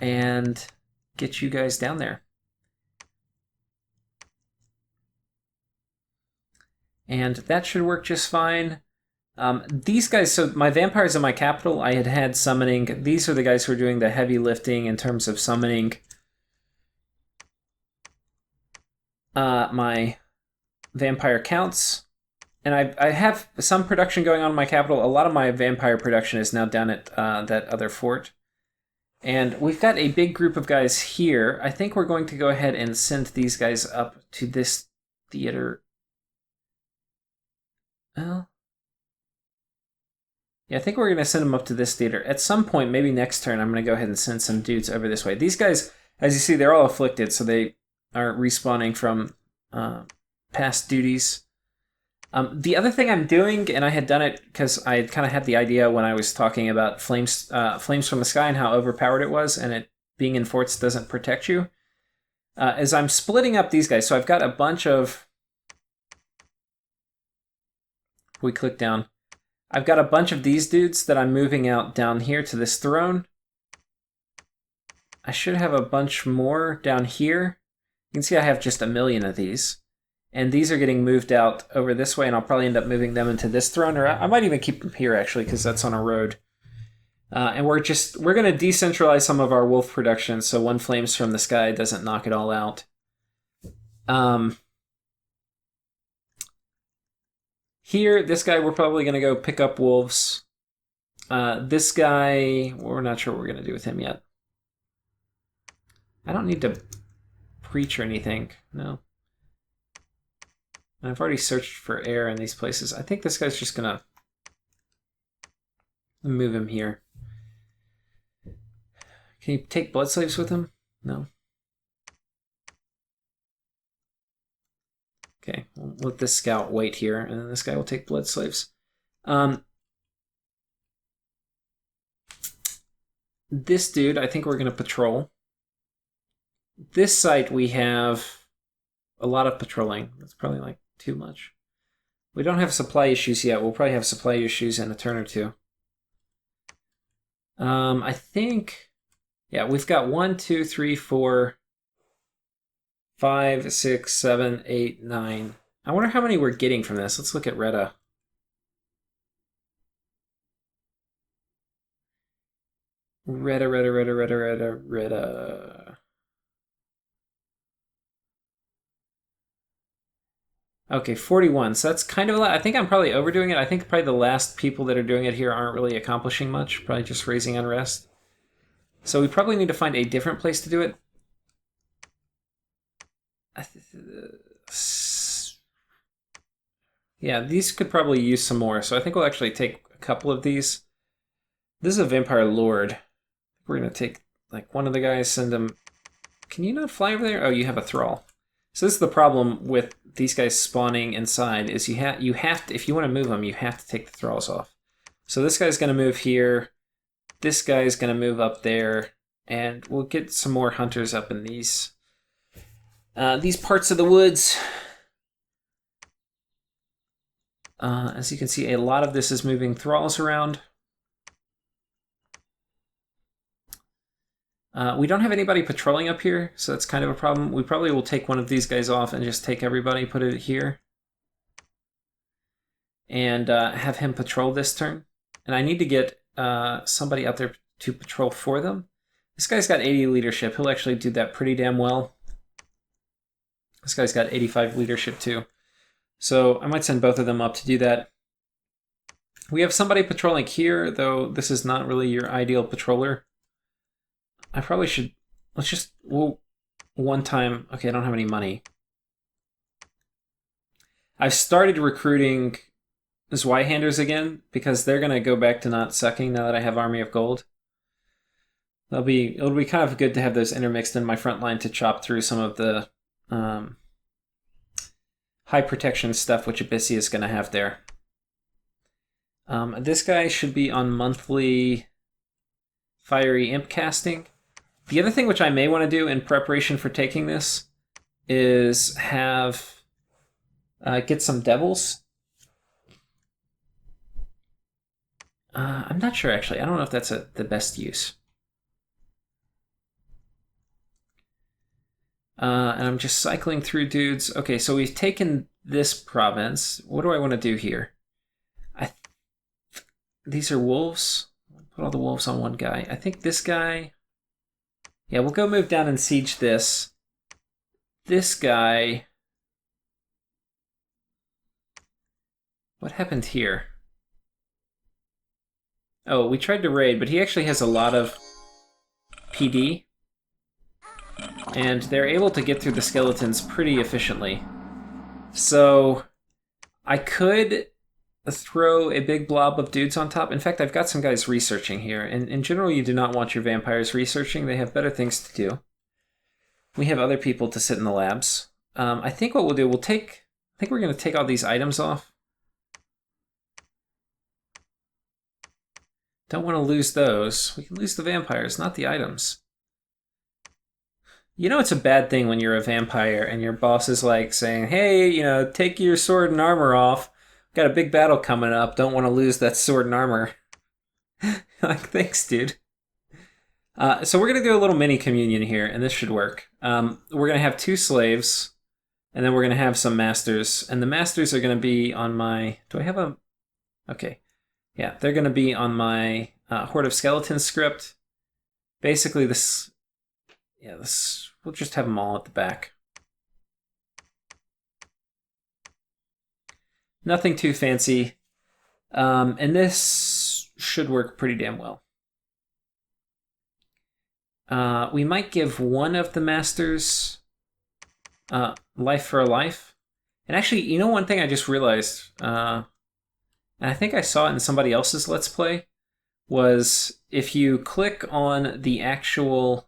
and get you guys down there. And that should work just fine. These guys, so my vampires in my capital, I had summoning. These are the guys who are doing the heavy lifting in terms of summoning my vampire counts. And I have some production going on in my capital. A lot of my vampire production is now down at that other fort. And we've got a big group of guys here. I think we're going to go ahead and send these guys up to this theater. Well, yeah, I think we're going to send them up to this theater. At some point, maybe next turn, I'm going to go ahead and send some dudes over this way. These guys, as you see, they're all afflicted, so they are respawning from past duties. The other thing I'm doing, and I had done it because I kind of had the idea when I was talking about flames from the sky and how overpowered it was, and it being in forts doesn't protect you, is I'm splitting up these guys. So I've got a bunch of... We click down. I've got a bunch of these dudes that I'm moving out down here to this throne. I should have a bunch more down here. You can see I have just 1 million of these. And these are getting moved out over this way, and I'll probably end up moving them into this throne, or I might even keep them here, actually, because that's on a road. And we're going to decentralize some of our wolf production, so one flames from the sky doesn't knock it all out. Here, this guy, we're probably going to go pick up wolves. This guy, we're not sure what we're going to do with him yet. I don't need to preach or anything, no. I've already searched for air in these places. I think this guy's just going to move him here. Can you take blood slaves with him? No. Okay, we'll let this scout wait here, and then this guy will take blood slaves. This dude, I think we're going to patrol. This site, we have a lot of patrolling. That's probably like too much. We don't have supply issues yet. We'll probably have supply issues in a turn or two. I think, yeah, we've got 1, 2, 3, 4, 5, 6, 7, 8, 9. I wonder how many we're getting from this. Let's look at Retta. Retta. Okay, 41. So that's kind of a lot. I think I'm probably overdoing it. I think probably the last people that are doing it here aren't really accomplishing much. Probably just raising unrest. So we probably need to find a different place to do it. Yeah, these could probably use some more. So I think we'll actually take a couple of these. This is a Vampire Lord. We're going to take like one of the guys, send him... Can you not fly over there? Oh, you have a thrall. So this is the problem with these guys spawning inside, is you have to, if you want to move them, you have to take the thralls off. So this guy's going to move here. This guy's going to move up there, and we'll get some more hunters up in these parts of the woods. As you can see, a lot of this is moving thralls around. We don't have anybody patrolling up here, so that's kind of a problem. We probably will take one of these guys off and just take everybody, put it here. And have him patrol this turn. And I need to get somebody out there to patrol for them. This guy's got 80 leadership. He'll actually do that pretty damn well. This guy's got 85 leadership too. So I might send both of them up to do that. We have somebody patrolling here, though this is not really your ideal patroller. I probably should... Let's just... Well, one time... Okay, I don't have any money. I've started recruiting Zweihanders again, because they're going to go back to not sucking now that I have Army of Gold. It'll be kind of good to have those intermixed in my front line to chop through some of the high protection stuff which Abyssia is going to have there. This guy should be on monthly Fiery Imp casting. The other thing which I may want to do in preparation for taking this is have get some devils. I'm not sure actually. I don't know if that's the best use. And I'm just cycling through dudes. Okay, so we've taken this province. What do I want to do here? These are wolves. Put all the wolves on one guy. I think this guy... Yeah, we'll go move down and siege this. This guy... What happened here? Oh, we tried to raid, but he actually has a lot of PD. And they're able to get through the skeletons pretty efficiently. So I could throw a big blob of dudes on top. In fact, I've got some guys researching here. And in general, you do not want your vampires researching. They have better things to do. We have other people to sit in the labs. I think what we'll do, I think we're going to take all these items off. Don't want to lose those. We can lose the vampires, not the items. You know it's a bad thing when you're a vampire and your boss is like saying, hey, you know, take your sword and armor off. Got a big battle coming up. Don't want to lose that sword and armor. Like, thanks, dude. So we're going to do a little mini communion here, and this should work. We're going to have 2 slaves, and then we're going to have some masters. And the masters are going to be on my... Do I have a... Okay. Yeah, they're going to be on my Horde of Skeletons script. Basically, this... Yeah, this... We'll just have them all at the back. Nothing too fancy. And this should work pretty damn well. We might give one of the masters life for a life. And actually, you know one thing I just realized, and I think I saw it in somebody else's Let's Play, was if you click on the actual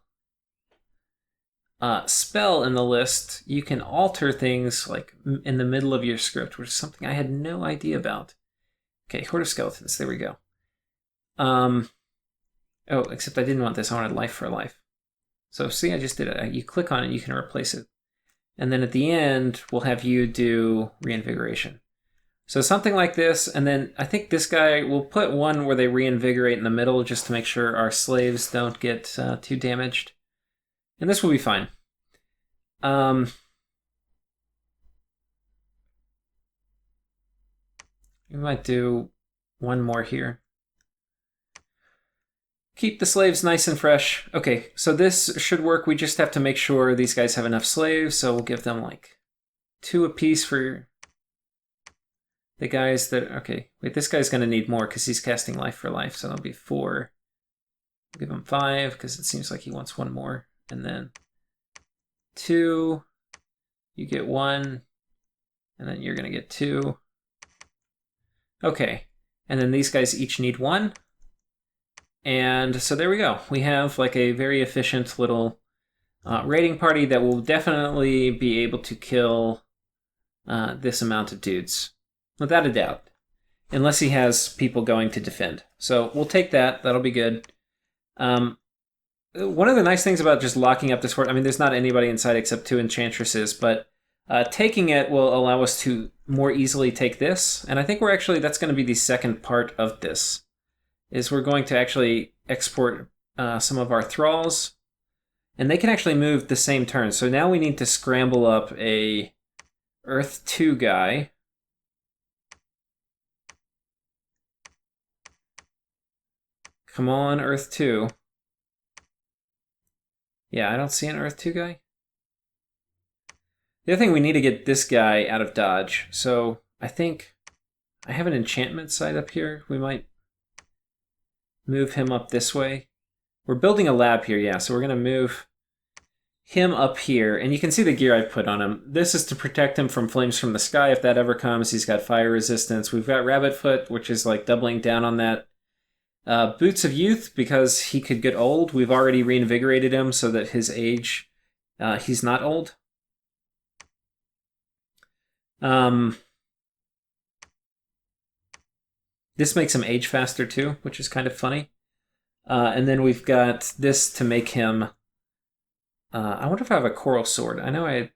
spell in the list, you can alter things like in the middle of your script, which is something I had no idea about. Okay, Horde of Skeletons, there we go. Oh, except I didn't want this, I wanted life for life. So see, I just did it. You click on it, you can replace it. And then at the end, we'll have you do reinvigoration. So something like this, and then I think this guy, we'll put one where they reinvigorate in the middle just to make sure our slaves don't get too damaged. And this will be fine. We might do one more here. Keep the slaves nice and fresh. Okay, so this should work. We just have to make sure these guys have enough slaves, so we'll give them like 2 apiece for the guys that... Okay, wait, this guy's going to need more because he's casting life for life, so that'll be 4. We'll give him 5 because it seems like he wants one more. And then 2, you get 1, and then you're going to get 2. Okay, and then these guys each need 1. And so there we go. We have like a very efficient little raiding party that will definitely be able to kill this amount of dudes. Without a doubt. Unless he has people going to defend. So we'll take that. That'll be good. One of the nice things about just locking up this fort, I mean, there's not anybody inside except 2 enchantresses, but taking it will allow us to more easily take this. And I think that's going to be the second part of this, is we're going to actually export some of our thralls, and they can actually move the same turn. So now we need to scramble up a Earth 2 guy. Come on, Earth 2. Yeah, I don't see an Earth 2 guy. The other thing, we need to get this guy out of dodge. So I think I have an enchantment site up here. We might move him up this way. We're building a lab here, yeah, so we're going to move him up here. And you can see the gear I've put on him. This is to protect him from flames from the sky if that ever comes. He's got fire resistance. We've got Rabbit Foot, which is like doubling down on that. Boots of Youth, because he could get old. We've already reinvigorated him so that his age, he's not old. This makes him age faster too, which is kind of funny. And then we've got this to make him... I wonder if I have a Coral Sword. I know I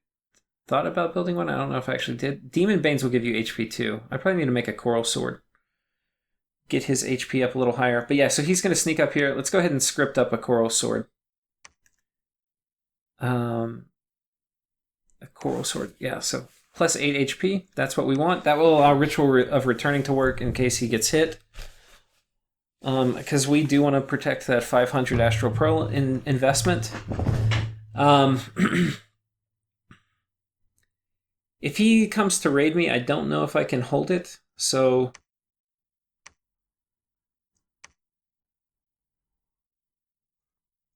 thought about building one. I don't know if I actually did. Demon Banes will give you HP too. I probably need to make a Coral Sword. Get his HP up a little higher. But yeah, so he's going to sneak up here. Let's go ahead and script up a Coral Sword. A Coral Sword, yeah, so plus 8 HP. That's what we want. That will allow Ritual of Returning to work in case he gets hit. Because we do want to protect that 500 Astral Pearl investment. If he comes to raid me, I don't know if I can hold it, so...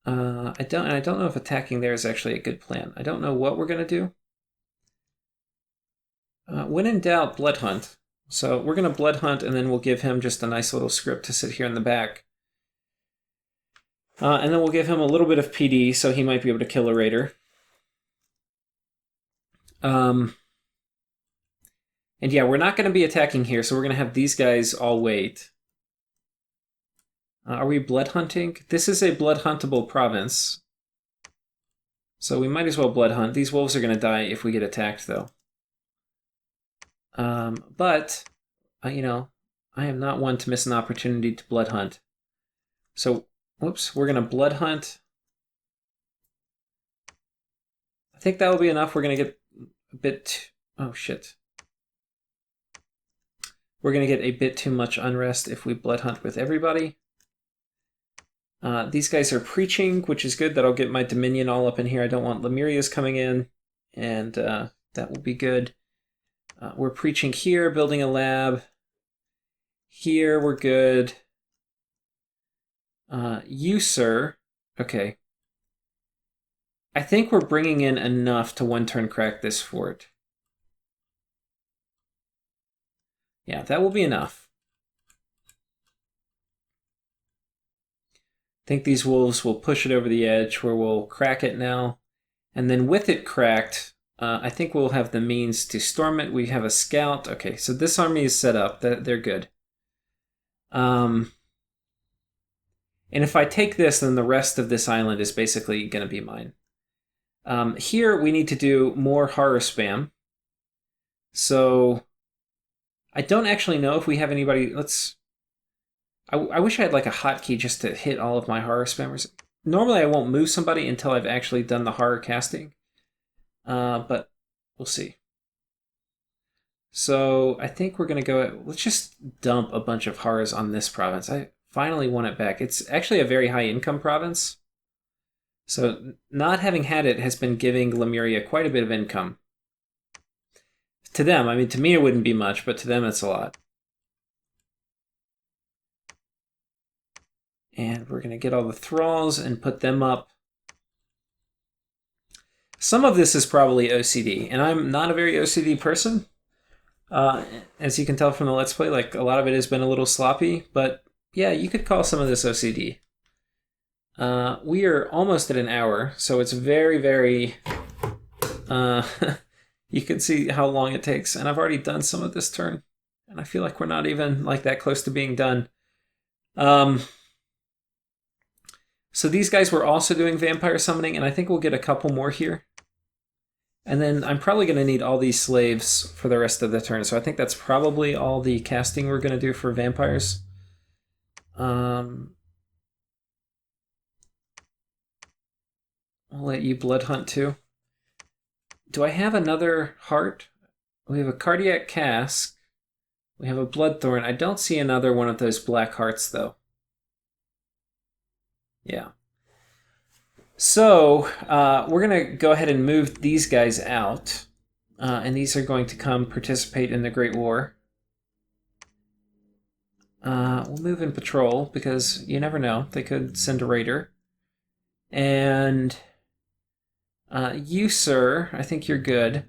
I don't know if attacking there is actually a good plan. I don't know what we're going to do. When in doubt, Blood Hunt. So we're going to Blood Hunt, and then we'll give him just a nice little script to sit here in the back. And then we'll give him a little bit of PD, so he might be able to kill a raider. And yeah, we're not going to be attacking here, so we're going to have these guys all wait. Are we blood hunting? This is a blood huntable province. So we might as well blood hunt. These wolves are going to die if we get attacked, though. But, you know, I am not one to miss an opportunity to blood hunt. So, whoops, we're going to blood hunt. I think that will be enough. We're going to get a bit... Oh, shit. We're going to get a bit too much unrest if we blood hunt with everybody. These guys are preaching, which is good. That'll get my Dominion all up in here. I don't want Lemuria's coming in, and that will be good. We're preaching here, building a lab. Here, we're good. You, sir. Okay. I think we're bringing in enough to one-turn crack this fort. Yeah, that will be enough. I think these wolves will push it over the edge where we'll crack it now. And then with it cracked, I think we'll have the means to storm it. We have a scout. Okay, so this army is set up. They're good. And if I take this, then the rest of this island is basically going to be mine. Here, we need to do more horror spam. So I don't actually know if we have anybody... I wish I had like a hotkey just to hit all of my horror spammers. Normally I won't move somebody until I've actually done the horror casting. But we'll see. So I think we're going to go... Let's just dump a bunch of horrors on this province. I finally want it back. It's actually a very high income province. So not having had it has been giving Lemuria quite a bit of income. To them, I mean, to me it wouldn't be much, but to them it's a lot. And we're going to get all the thralls and put them up. Some of this is probably OCD, and I'm not a very OCD person. As you can tell from the Let's Play, like a lot of it has been a little sloppy, but yeah, you could call some of this OCD. We are almost at an hour, so it's very, very... you can see how long it takes, and I've already done some of this turn, and I feel like we're not even like that close to being done. So these guys were also doing vampire summoning, and I think we'll get a couple more here. And then I'm probably going to need all these slaves for the rest of the turn, so I think that's probably all the casting we're going to do for vampires. I'll let you blood hunt too. Do I have another heart? We have a cardiac cask. We have a bloodthorn. I don't see another one of those black hearts though. Yeah. So we're going to go ahead and move these guys out. And these are going to come participate in the Great War. We'll move in patrol because you never know. They could send a raider. And you, sir, I think you're good.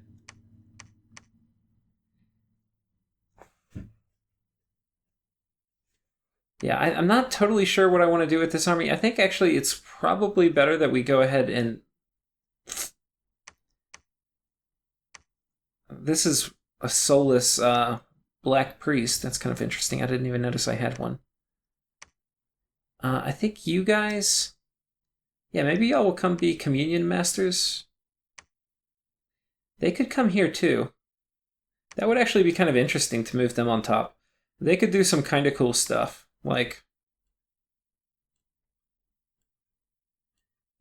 Yeah, I'm not totally sure what I want to do with this army. I think actually it's probably better that we go ahead and... This is a soulless black priest. That's kind of interesting. I didn't even notice I had one. I think you guys... Yeah, maybe y'all will come be communion masters. They could come here too. That would actually be kind of interesting to move them on top. They could do some kind of cool stuff. Like,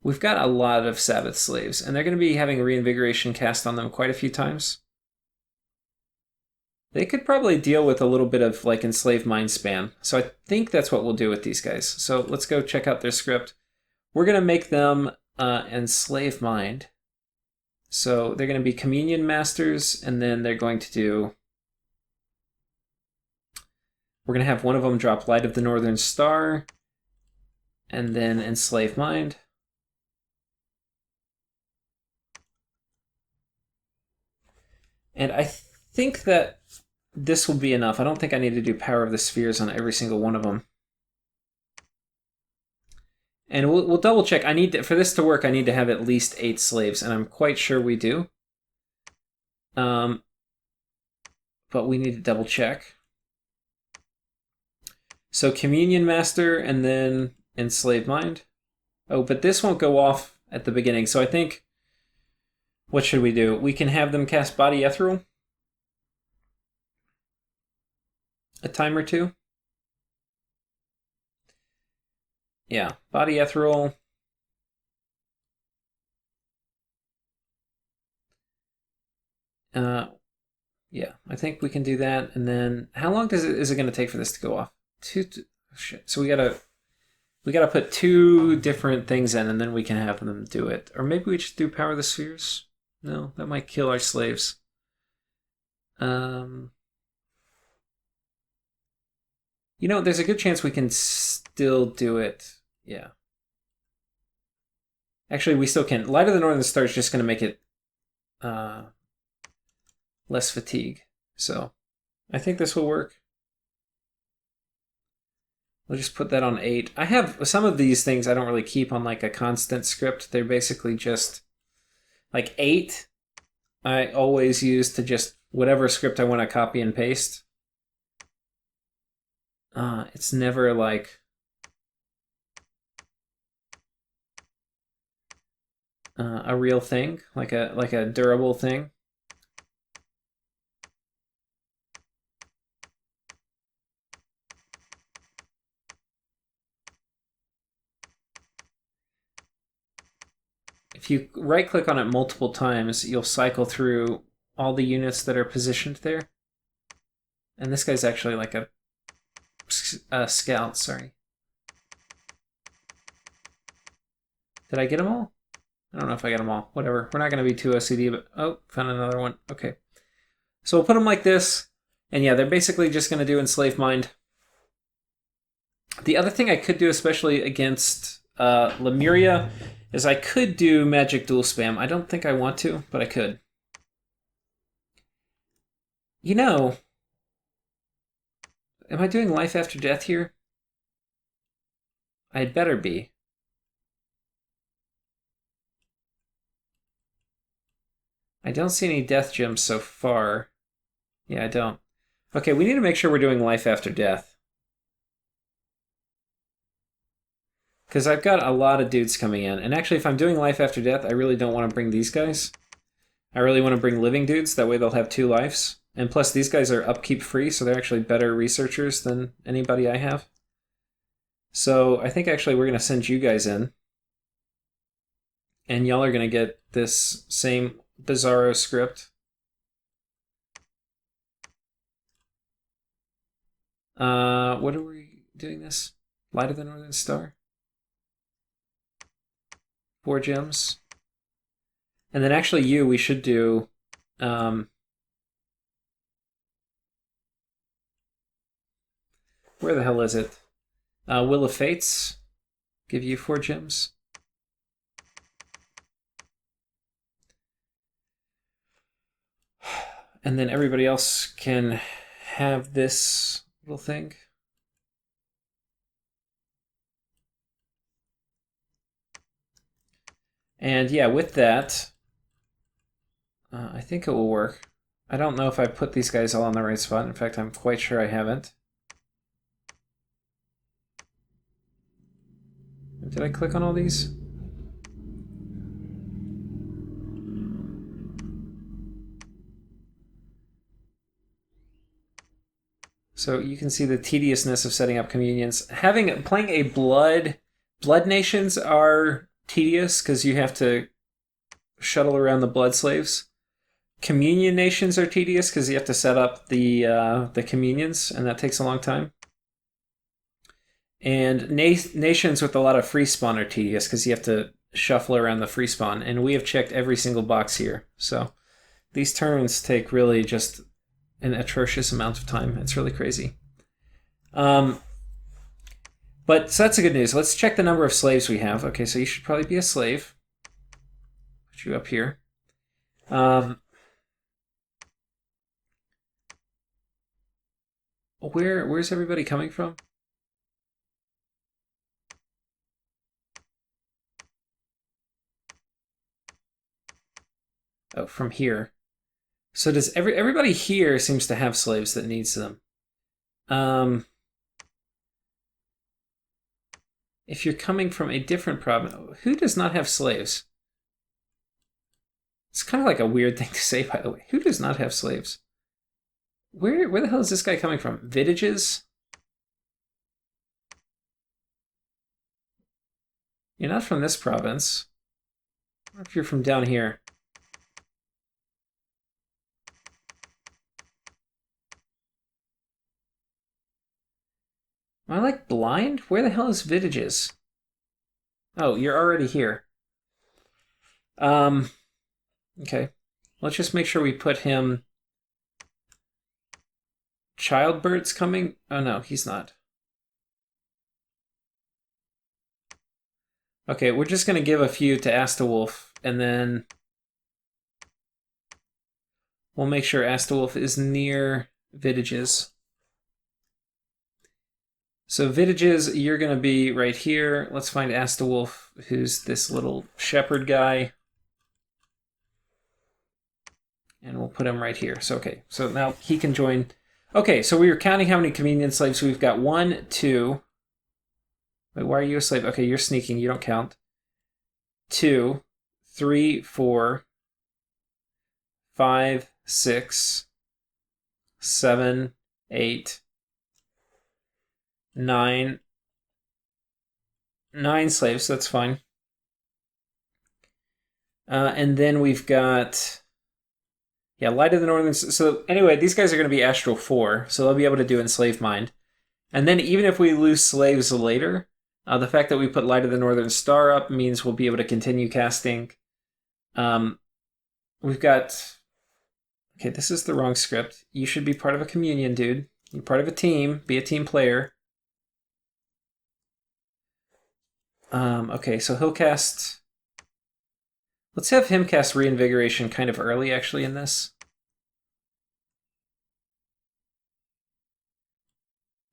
we've got a lot of Sabbath slaves, and they're going to be having reinvigoration cast on them quite a few times. They could probably deal with a little bit of like enslaved mind spam. So I think that's what we'll do with these guys. So let's go check out their script. We're going to make them enslave mind. So they're going to be communion masters, and then they're going to do... We're going to have one of them drop Light of the Northern Star, and then enslave mind. And I think that this will be enough. I don't think I need to do Power of the Spheres on every single one of them. And we'll double check. I need to, for this to work, I need to have at least 8 slaves, and I'm quite sure we do. But we need to double check. So Communion Master and then Enslave Mind. Oh, but this won't go off at the beginning. So I think, what should we do? We can have them cast Body Ethereal a time or two. Yeah, Body Ethereal. Yeah, I think we can do that. And then, how long is it going to take for this to go off? Shit. So we gotta put 2 different things in, and then we can have them do it. Or maybe we just do Power of the Spheres. No, that might kill our slaves. You know, there's a good chance we can still do it. Yeah. Actually, we still can. Light of the Northern Star is just going to make it less fatigue. So I think this will work. We'll just put that on 8. I have some of these things I don't really keep on like a constant script. They're basically just like 8. I always use to just whatever script I want to copy and paste. It's never like a real thing, like a durable thing. If you right click on it multiple times, you'll cycle through all the units that are positioned there. And this guy's actually like a scout, sorry. Did I get them all? I don't know if I got them all. Whatever. We're not going to be too OCD, but... Oh, found another one. Okay. So we'll put them like this. And yeah, they're basically just going to do Enslave Mind. The other thing I could do, especially against Lemuria, is I could do Magic Dual Spam. I don't think I want to, but I could. You know... Am I doing Life After Death here? I'd better be. I don't see any death gems so far. Yeah, I don't. Okay, we need to make sure we're doing Life After Death. Because I've got a lot of dudes coming in. And actually, if I'm doing Life After Death, I really don't want to bring these guys. I really want to bring living dudes. That way they'll have 2 lives. And plus, these guys are upkeep free, so they're actually better researchers than anybody I have. So I think actually we're going to send you guys in. And y'all are going to get this same Bizarro script. What are we doing this? Light of the Northern Star? 4 gems. And then actually we should do... where the hell is it? Will of Fates. Give you 4 gems. And then everybody else can have this little thing. And yeah, with that, I think it will work. I don't know if I put these guys all on the right spot. In fact, I'm quite sure I haven't. Did I click on all these? So you can see the tediousness of setting up communions. Playing a blood nations are tedious because you have to shuttle around the blood slaves. Communion nations are tedious because you have to set up the communions, and that takes a long time. And nations with a lot of free spawn are tedious because you have to shuffle around the free spawn, and we have checked every single box here. So these turns take really just an atrocious amount of time. It's really crazy. But so that's the good news. Let's check the number of slaves we have. Okay, so you should probably be a slave. Put you up here. Where's everybody coming from? Oh, from here. So does everybody here seems to have slaves that needs them. If you're coming from a different province, who does not have slaves? It's kind of like a weird thing to say, by the way. Who does not have slaves? Where the hell is this guy coming from? Vittages? You're not from this province. Or if you're from down here. Am I like blind? Where the hell is Vittages? Oh, you're already here. Okay. Let's just make sure we put him. Childbird's coming? Oh no, he's not. Okay, we're just going to give a few to Astawolf, and then we'll make sure Astawolf is near Vittages. So Vittages, you're going to be right here. Let's find Astawolf, who's this little shepherd guy. And we'll put him right here. So, okay, so now he can join. Okay, so we were counting how many convenience slaves. We've got 1, 2. Wait, why are you a slave? Okay, you're sneaking. You don't count. 2, 3, 4, 5, 6, 7, 8, 9. 9 slaves, that's fine. And then we've got... Yeah, Light of the Northern... So anyway, these guys are going to be Astral 4, so they'll be able to do Enslave Mind. And then even if we lose slaves later, the fact that we put Light of the Northern Star up means we'll be able to continue casting. We've got... Okay, this is the wrong script. You should be part of a communion, dude. You're part of a team. Be a team player. Okay, so he'll cast... Let's have him cast Reinvigoration kind of early, actually, in this.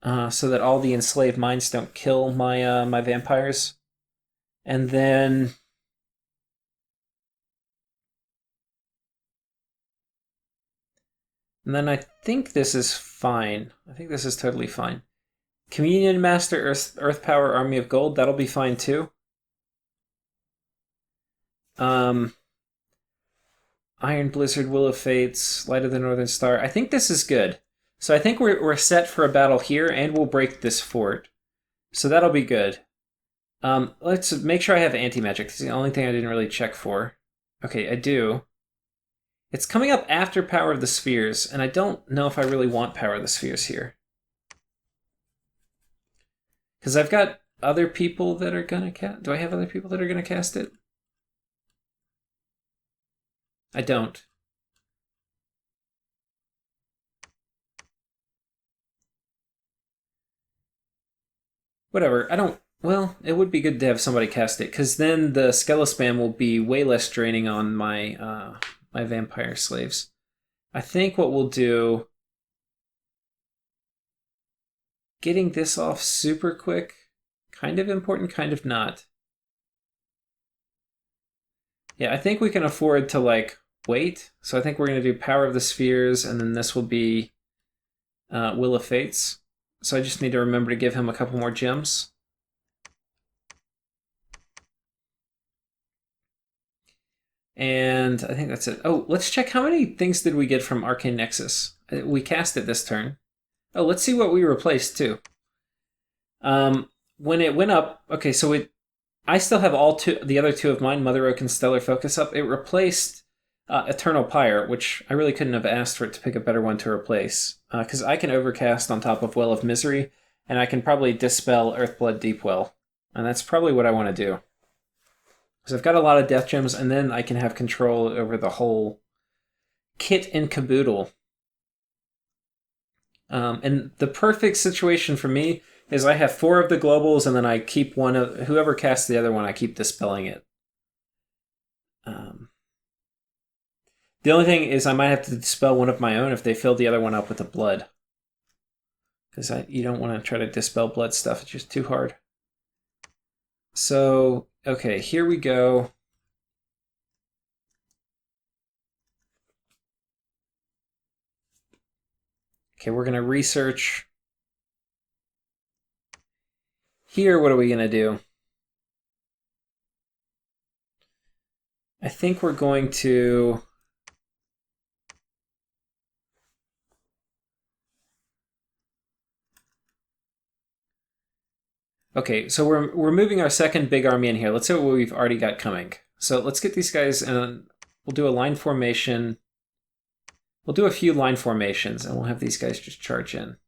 So that all the enslaved minds don't kill my my vampires. And then... And then I think this is fine. I think this is totally fine. Communion Master, Earth Power, Army of Gold, that'll be fine too. Iron Blizzard, Will of Fates, Light of the Northern Star. I think this is good. So I think we're set for a battle here, and we'll break this fort. So that'll be good. Let's make sure I have anti-magic. This is the only thing I didn't really check for. Okay, I do. It's coming up after Power of the Spheres, and I don't know if I really want Power of the Spheres here. Because I've got other people that are going to cast... Do I have other people that are going to cast it? I don't. Whatever, I don't... Well, it would be good to have somebody cast it, because then the Skelospam will be way less draining on my my vampire slaves. I think what we'll do... Getting this off super quick, kind of important, kind of not. Yeah, I think we can afford to like wait. So I think we're going to do Power of the Spheres, and then this will be Will of Fates. So I just need to remember to give him a couple more gems. And I think that's it. Oh, let's check how many things did we get from Arcane Nexus. We cast it this turn. Oh, let's see what we replaced too. When it went up, okay, so I still have the other two of mine, Mother Oak and Stellar Focus up. It replaced Eternal Pyre, which I really couldn't have asked for it to pick a better one to replace. Because I can Overcast on top of Well of Misery, and I can probably Dispel Earthblood Deepwell. And that's probably what I want to do. Because I've got a lot of Death Gems, and then I can have control over the whole kit and caboodle. And the perfect situation for me is I have 4 of the globals, and then I keep one of... Whoever casts the other one, I keep dispelling it. The only thing is I might have to dispel one of my own if they fill the other one up with the blood. Because you don't want to try to dispel blood stuff. It's just too hard. So, okay, here we go. Okay, we're going to research. Here, what are we going to do? I think we're going to... Okay, so we're moving our second big army in here. Let's see what we've already got coming. So let's get these guys, and we'll do a line formation. We'll do a few line formations, and we'll have these guys just charge in.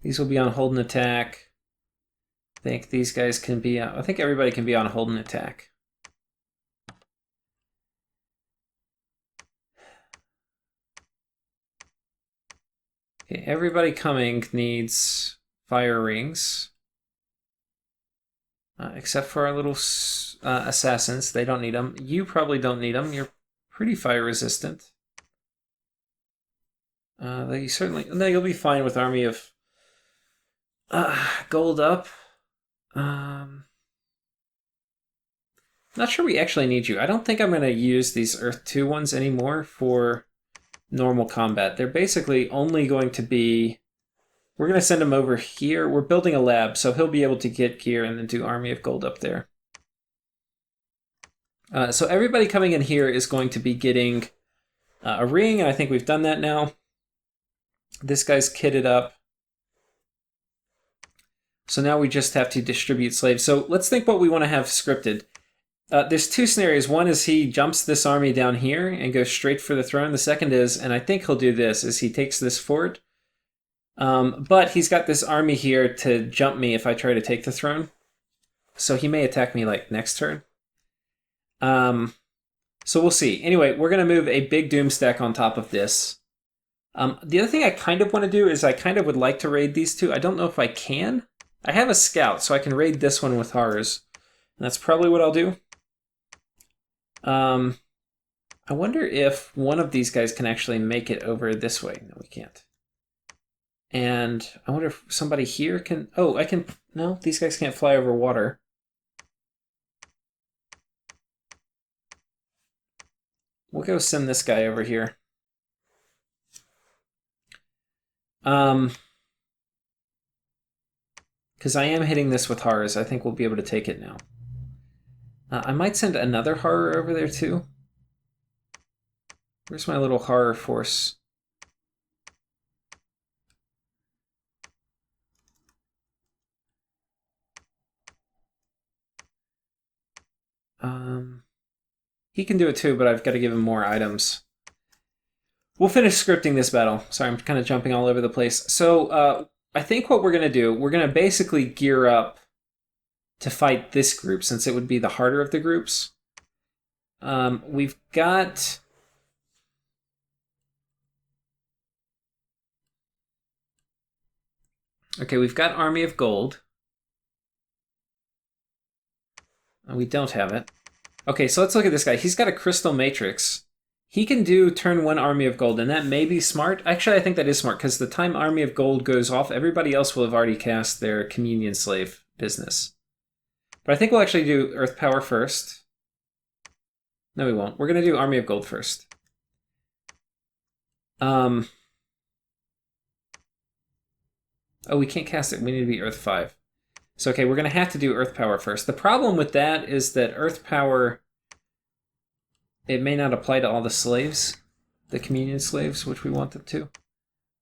These will be on hold and attack. I think these guys can be... I think everybody can be on hold and attack. Okay, everybody coming needs fire rings. Except for our little assassins. They don't need them. You probably don't need them. You're pretty fire resistant. You certainly... No, you'll be fine with army of gold up. Not sure we actually need you. I don't think I'm going to use these Earth 2 ones anymore for normal combat. They're basically only going to be... We're going to send him over here. We're building a lab, so he'll be able to get gear and then do Army of Gold up there. So everybody coming in here is going to be getting a ring, and I think we've done that now. This guy's kitted up. So now we just have to distribute slaves. So let's think what we want to have scripted. There's 2 scenarios. One is he jumps this army down here and goes straight for the throne. The second is, and I think he'll do this, is he takes this fort. But he's got this army here to jump me if I try to take the throne. So he may attack me like next turn. So we'll see. Anyway, we're going to move a big doom stack on top of this. The other thing I kind of want to do is I kind of would like to raid these 2. I don't know if I can. I have a scout, so I can raid this one with horrors. And that's probably what I'll do. I wonder if one of these guys can actually make it over this way. No, we can't. And I wonder if somebody here can... Oh, I can... No, these guys can't fly over water. We'll go send this guy over here. Because I am hitting this with horrors. I think we'll be able to take it now. I might send another horror over there too. Where's my little horror force? He can do it too, but I've got to give him more items. We'll finish scripting this battle. Sorry, I'm kind of jumping all over the place. So I think what we're going to do, we're going to basically gear up to fight this group, since it would be the harder of the groups. We've got... Okay, we've got Army of Gold. We don't have it. Okay, so let's look at this guy. He's got a Crystal Matrix. He can do turn 1 Army of Gold, and that may be smart. Actually, I think that is smart, because the time Army of Gold goes off, everybody else will have already cast their Communion Slave business. But I think we'll actually do Earth Power first. No, we won't. We're going to do Army of Gold first. Oh, we can't cast it. We need to be Earth 5. So, okay, we're going to have to do Earth Power first. The problem with that is that Earth Power, it may not apply to all the slaves, the communion slaves, which we want them to.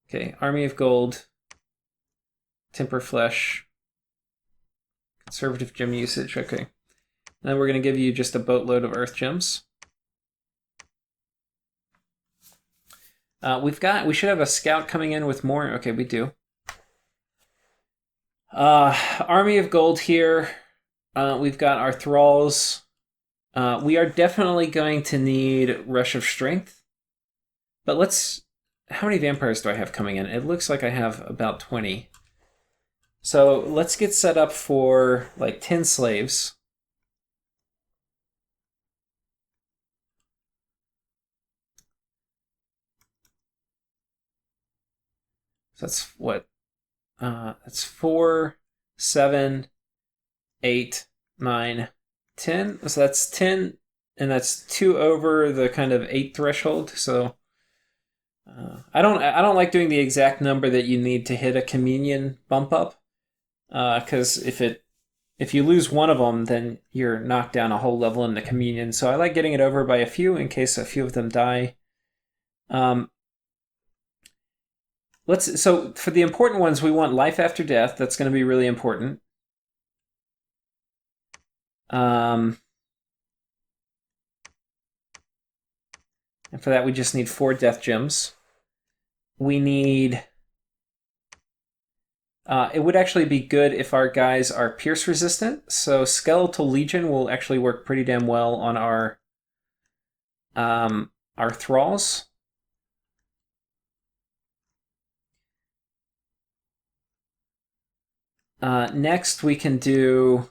Okay, Army of Gold, Temper Flesh, Conservative Gem usage, okay. Then we're going to give you just a boatload of Earth Gems. We should have a scout coming in with more. Okay, we do. Army of Gold here. We've got our thralls. We are definitely going to need Rush of Strength. But let's... How many vampires do I have coming in? It looks like I have about 20. So let's get set up for like 10 slaves. So that's what? That's 4, 7, 8, 9, 10. So that's 10, and that's 2 over the kind of 8 threshold. So I don't like doing the exact number that you need to hit a communion bump up, because if you lose one of them, then you're knocked down a whole level in the communion. So I like getting it over by a few in case a few of them die. So for the important ones, we want life after death. That's going to be really important. And for that, we just need 4 death gems. We need... it would actually be good if our guys are pierce resistant. So Skeletal Legion will actually work pretty damn well on our thralls. Next, we can do...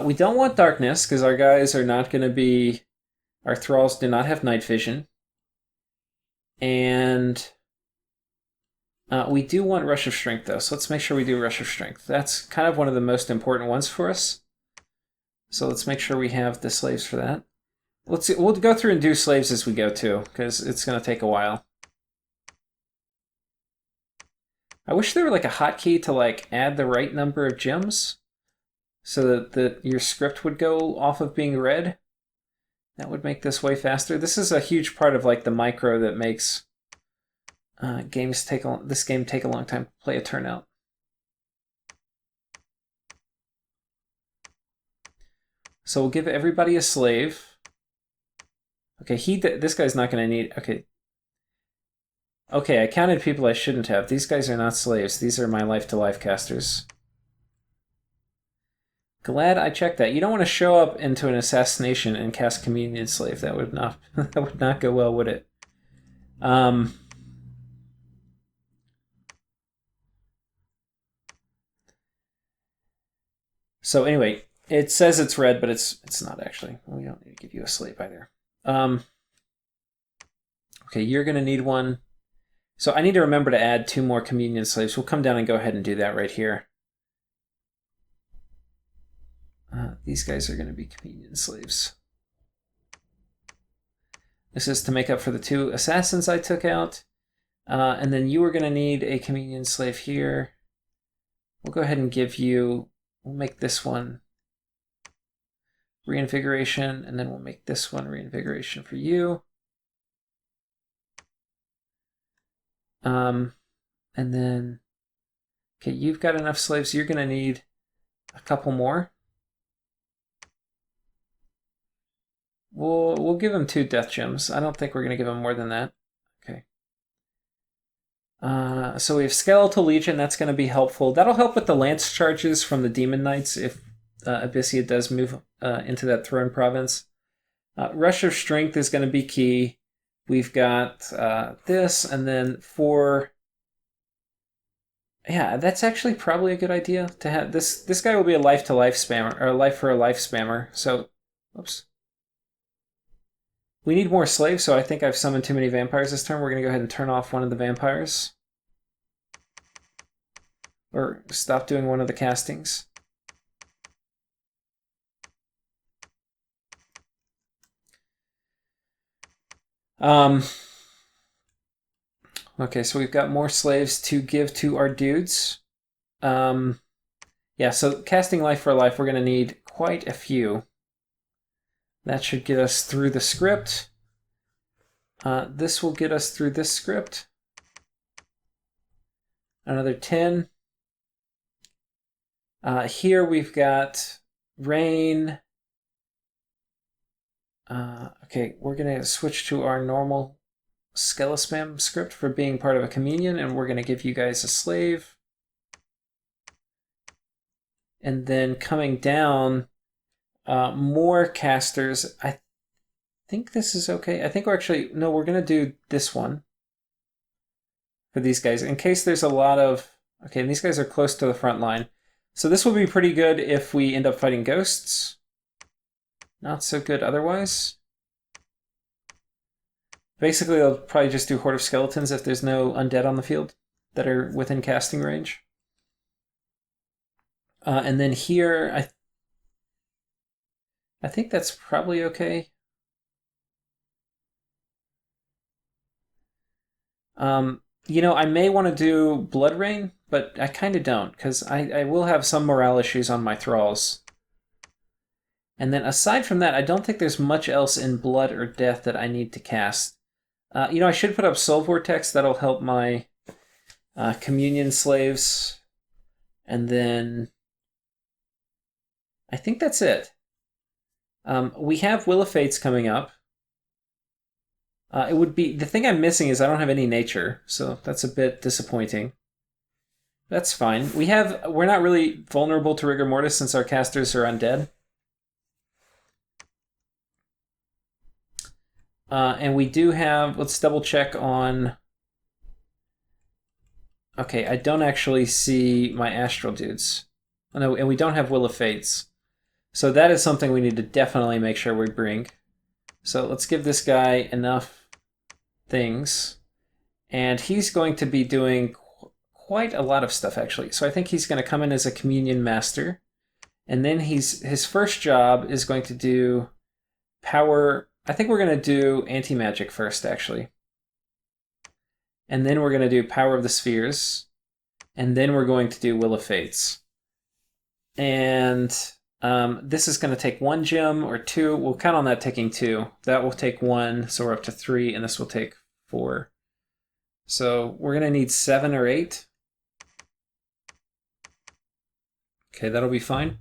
we don't want darkness, because our guys are not going to be... Our thralls do not have night vision. And we do want Rush of Strength, though, so let's make sure we do Rush of Strength. That's kind of one of the most important ones for us. So let's make sure we have the slaves for that. We'll go through and do slaves as we go, too, because it's going to take a while. I wish there were like a hotkey to like add the right number of gems so that your script would go off of being read. That would make this way faster. This is a huge part of like the micro that makes this game take a long time to play a turnout. So we'll give everybody a slave. Okay, this guy's not going to need... Okay, I counted people I shouldn't have. These guys are not slaves. These are my life-to-life casters. Glad I checked that. You don't want to show up into an assassination and cast Communion Slave. That would not go well, would it? So anyway, it says it's red, but it's not actually. We don't need to give you a slave either. Okay, you're going to need one. So I need to remember to add 2 more Communion Slaves. We'll come down and go ahead and do that right here. These guys are going to be Communion Slaves. This is to make up for the 2 assassins I took out. And then you are going to need a Communion Slave here. We'll go ahead and give you... We'll make this one Reinvigoration, and then we'll make this one Reinvigoration for you. And then, okay, you've got enough slaves. You're going to need a couple more. We'll give him 2 death gems. I don't think we're going to give him more than that. Okay. So we have Skeletal Legion. That's going to be helpful. That'll help with the lance charges from the Demon Knights if Abyssea does move into that throne province. Rush of Strength is going to be key. We've got this, and then 4... Yeah, that's actually probably a good idea to have. This guy will be a life-to-life spammer, or a life-for-a-life spammer, so... Oops. We need more slaves, so I think I've summoned too many vampires this turn. We're going to go ahead and turn off one of the vampires. Or stop doing one of the castings. Um, okay, so we've got more slaves to give to our dudes. Yeah, so casting life for life, we're going to need quite a few. That should get us through the script. This will get us through this script. Another 10. Here we've got rain. Okay, we're going to switch to our normal Skelespam script for being part of a communion, and we're going to give you guys a slave. And then coming down, more casters. I think this is okay. I think we're actually, no, we're going to do this one for these guys in case there's a lot of, okay, and these guys are close to the front line. So this will be pretty good if we end up fighting ghosts. Not so good otherwise. Basically, they'll probably just do Horde of Skeletons if there's no undead on the field that are within casting range. And then here, I think that's probably okay. You know, I may want to do Blood Rain, but I kind of don't, because I will have some morale issues on my thralls. And then aside from that, I don't think there's much else in Blood or Death that I need to cast. You know, I should put up Soul Vortex. That'll help my Communion slaves. And then I think that's it. We have Will of Fates coming up. It would be, the thing I'm missing is I don't have any nature, so that's a bit disappointing. That's fine. We're not really vulnerable to Rigor Mortis since our casters are undead. And we do have, let's double check on, okay, I don't actually see my Astral dudes. Oh, no, and we don't have Will of Fates. So that is something we need to definitely make sure we bring. So let's give this guy enough things. And he's going to be doing quite a lot of stuff, actually. So I think he's going to come in as a Communion Master. And then his first job is going to do power. I think we're going to do Anti-Magic first, actually. And then we're going to do Power of the Spheres. And then we're going to do Will of Fates. And this is going to take 1 gem or 2. We'll count on that taking 2. That will take 1, so we're up to 3, and this will take 4. So we're going to need 7 or 8. Okay, that'll be fine.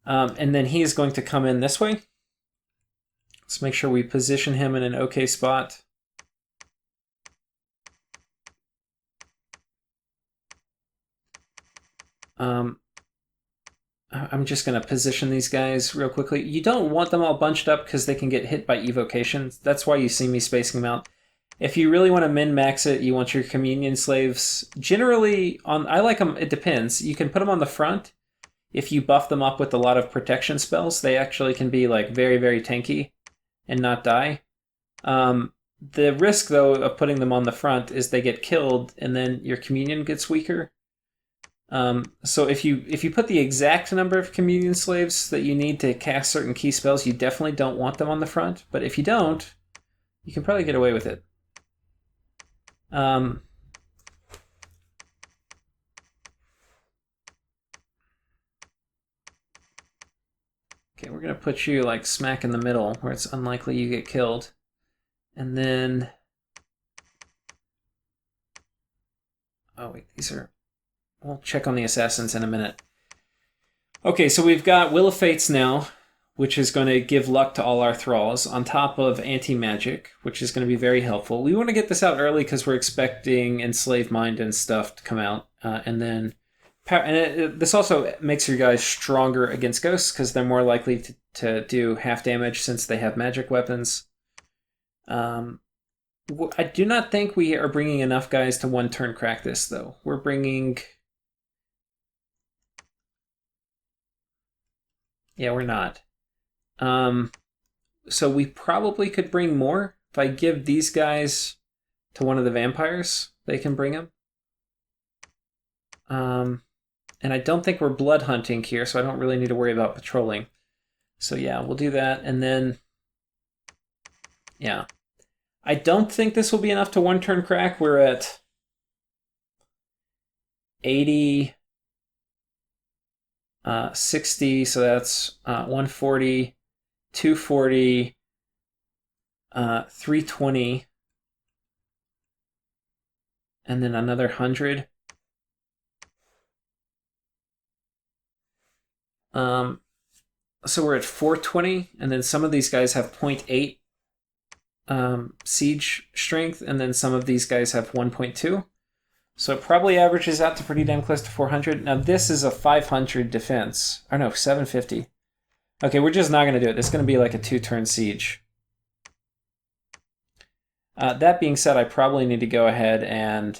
And then he is going to come in this way. Let's make sure we position him in an okay spot. I'm just going to position these guys real quickly. You don't want them all bunched up because they can get hit by evocations. That's why you see me spacing them out. If you really want to min-max it, you want your Communion slaves. Generally, I like them, it depends. You can put them on the front. If you buff them up with a lot of protection spells, they actually can be like very, very tanky and not die. The risk, though, of putting them on the front is they get killed and then your Communion gets weaker. So if you put the exact number of Communion slaves that you need to cast certain key spells, you definitely don't want them on the front. But if you don't, you can probably get away with it. Okay, we're going to put you like smack in the middle where it's unlikely you get killed. And then... oh wait, these are... we'll check on the assassins in a minute. Okay, so we've got Will of Fates now, which is going to give luck to all our thralls, on top of Anti-Magic, which is going to be very helpful. We want to get this out early because we're expecting Enslaved Mind and stuff to come out. And then... this also makes your guys stronger against ghosts because they're more likely to do half damage since they have magic weapons. I do not think we are bringing enough guys to one turn crack this, though. We're bringing... yeah, we're not. So we probably could bring more. If I give these guys to one of the vampires, they can bring them. And I don't think we're blood hunting here, so I don't really need to worry about patrolling. So yeah, we'll do that, and then... yeah. I don't think this will be enough to one turn crack. We're at 80, 60, so that's 140, 240, 320, and then another 100. So we're at 420, and then some of these guys have 0.8 siege strength, and then some of these guys have 1.2. So it probably averages out to pretty damn close to 400. Now this is a 500 defense. Or no, 750. Okay, we're just not going to do it. This is going to be like a 2-turn siege. That being said, I probably need to go ahead and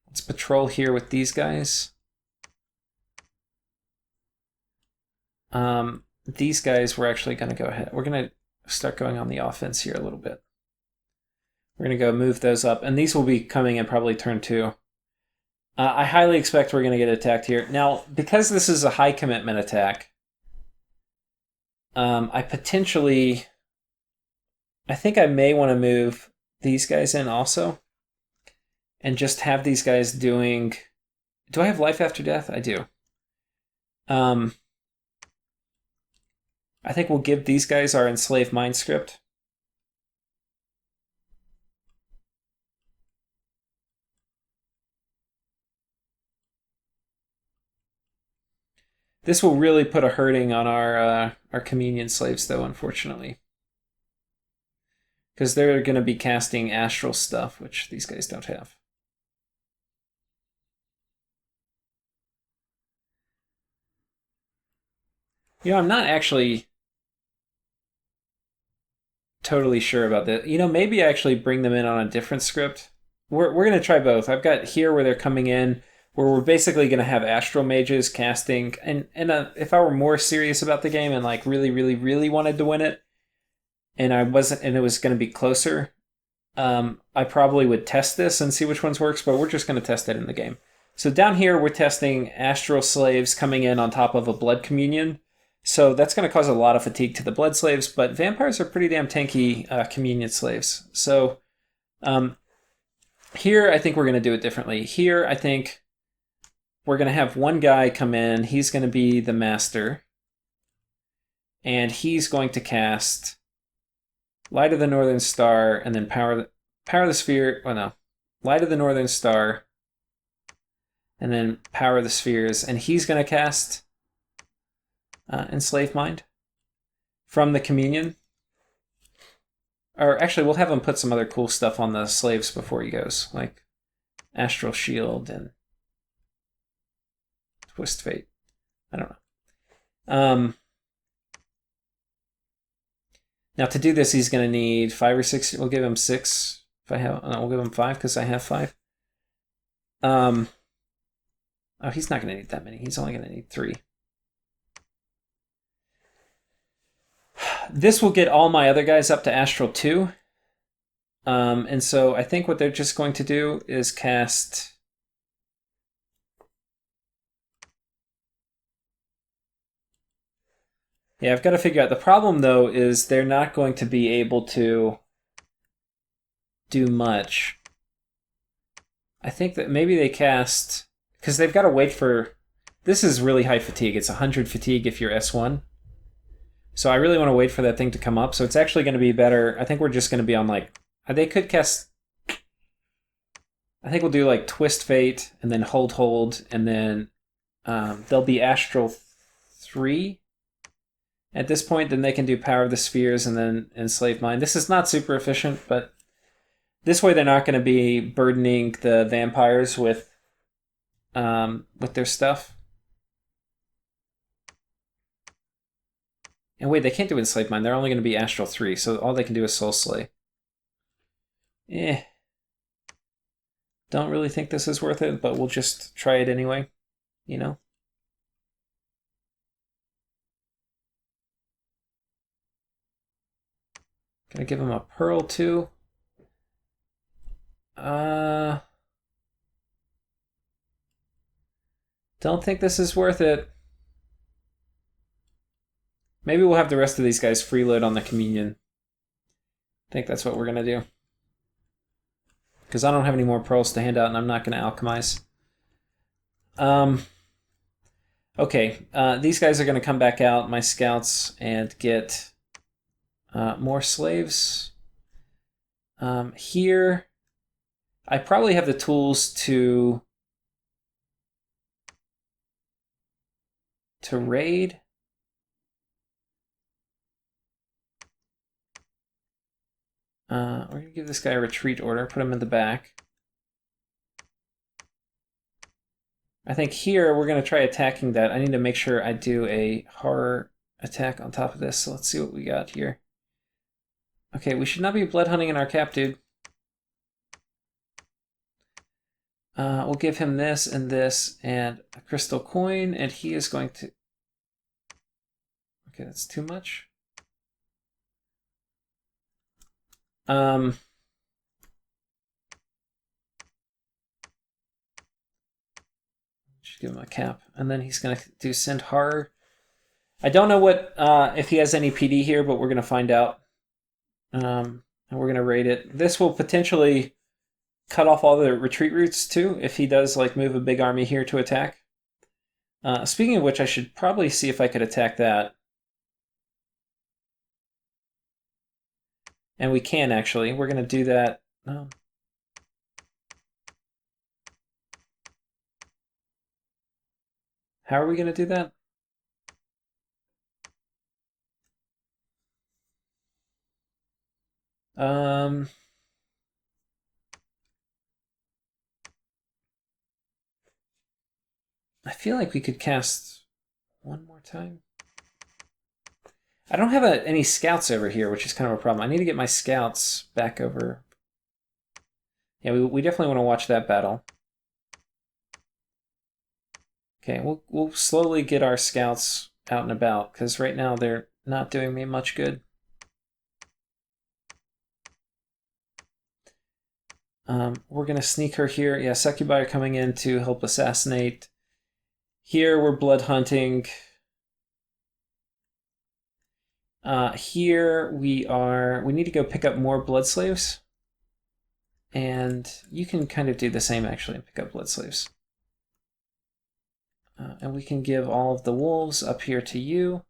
let's patrol here with these guys. These guys, we're actually going to go ahead. We're going to start going on the offense here a little bit. We're going to go move those up, and these will be coming in probably turn 2. I highly expect we're going to get attacked here. Now, because this is a high commitment attack, I think I may want to move these guys in also, and just have these guys doing... Do I have life after death? I do. I think we'll give these guys our Enslaved Mind script. This will really put a hurting on our communion slaves, though, unfortunately. Because they're going to be casting astral stuff, which these guys don't have. You know, I'm not actually totally sure about that. You know, maybe actually bring them in on a different script. We're going to try both. I've got here where they're coming in, where we're basically going to have astral mages casting. And if I were more serious about the game and like really, really, really wanted to win it, and it was going to be closer, I probably would test this and see which ones works. But we're just going to test it in the game. So down here, we're testing astral slaves coming in on top of a blood communion. So that's going to cause a lot of fatigue to the blood slaves, but vampires are pretty damn tanky communion slaves. So here, I think we're going to do it differently. Here, I think we're going to have one guy come in. He's going to be the master. And he's going to cast Light of the Northern Star and then Power of the Sphere. Oh, no. Light of the Northern Star and then Power of the Spheres. And he's going to cast Enslaved Mind from the communion. Or actually, we'll have him put some other cool stuff on the slaves before he goes, like Astral Shield and Twist Fate. I don't know. Now to do this, he's going to need 5 or 6. We'll give him 6. If I have, no, we'll give him 5 because I have 5. Oh, he's not going to need that many. He's only going to need 3. This will get all my other guys up to Astral 2. And so I think what they're just going to do is cast... Yeah, I've got to figure out. The problem, though, is they're not going to be able to do much. I think that maybe they cast... Because they've got to wait for... This is really high fatigue. It's 100 fatigue if you're S1. So I really want to wait for that thing to come up. So it's actually going to be better. I think we're just going to be on like... They could cast... I think we'll do like Twist Fate and then Hold, and then they'll be Astral 3 at this point. Then they can do Power of the Spheres and then Enslaved Mind. This is not super efficient, but this way they're not going to be burdening the vampires with their stuff. And wait, they can't do Enslaved Mind. They're only going to be Astral 3, so all they can do is Soul Slay. Don't really think this is worth it, but we'll just try it anyway, you know? Gonna give him a Pearl too. Don't think this is worth it. Maybe we'll have the rest of these guys freeload on the communion. I think that's what we're going to do. Because I don't have any more pearls to hand out, and I'm not going to alchemize. Okay, these guys are going to come back out, my scouts, and get more slaves. Here, I probably have the tools to raid. We're going to give this guy a retreat order, put him in the back. I think here we're going to try attacking that. I need to make sure I do a horror attack on top of this, so let's see what we got here. Okay, we should not be blood hunting in our cap, dude. We'll give him this and a crystal coin, and he is going to... Okay, that's too much. Just give him a cap, and then he's going to do send horror. I don't know what if he has any PD here, but we're going to find out. And we're going to raid it. This will potentially cut off all the retreat routes too, if he does like move a big army here to attack. Speaking of which, I should probably see if I could attack that. And we can actually. We're going to do that. How are we going to do that? I feel like we could cast one more time. I don't have any scouts over here, which is kind of a problem. I need to get my scouts back over. Yeah, we definitely want to watch that battle. Okay, we'll slowly get our scouts out and about, because right now they're not doing me much good. We're going to sneak her here. Yeah, Succubi are coming in to help assassinate. Here we're blood hunting. Here we need to go pick up more blood slaves. And you can kind of do the same actually and pick up blood slaves. And we can give all of the wolves up here to you.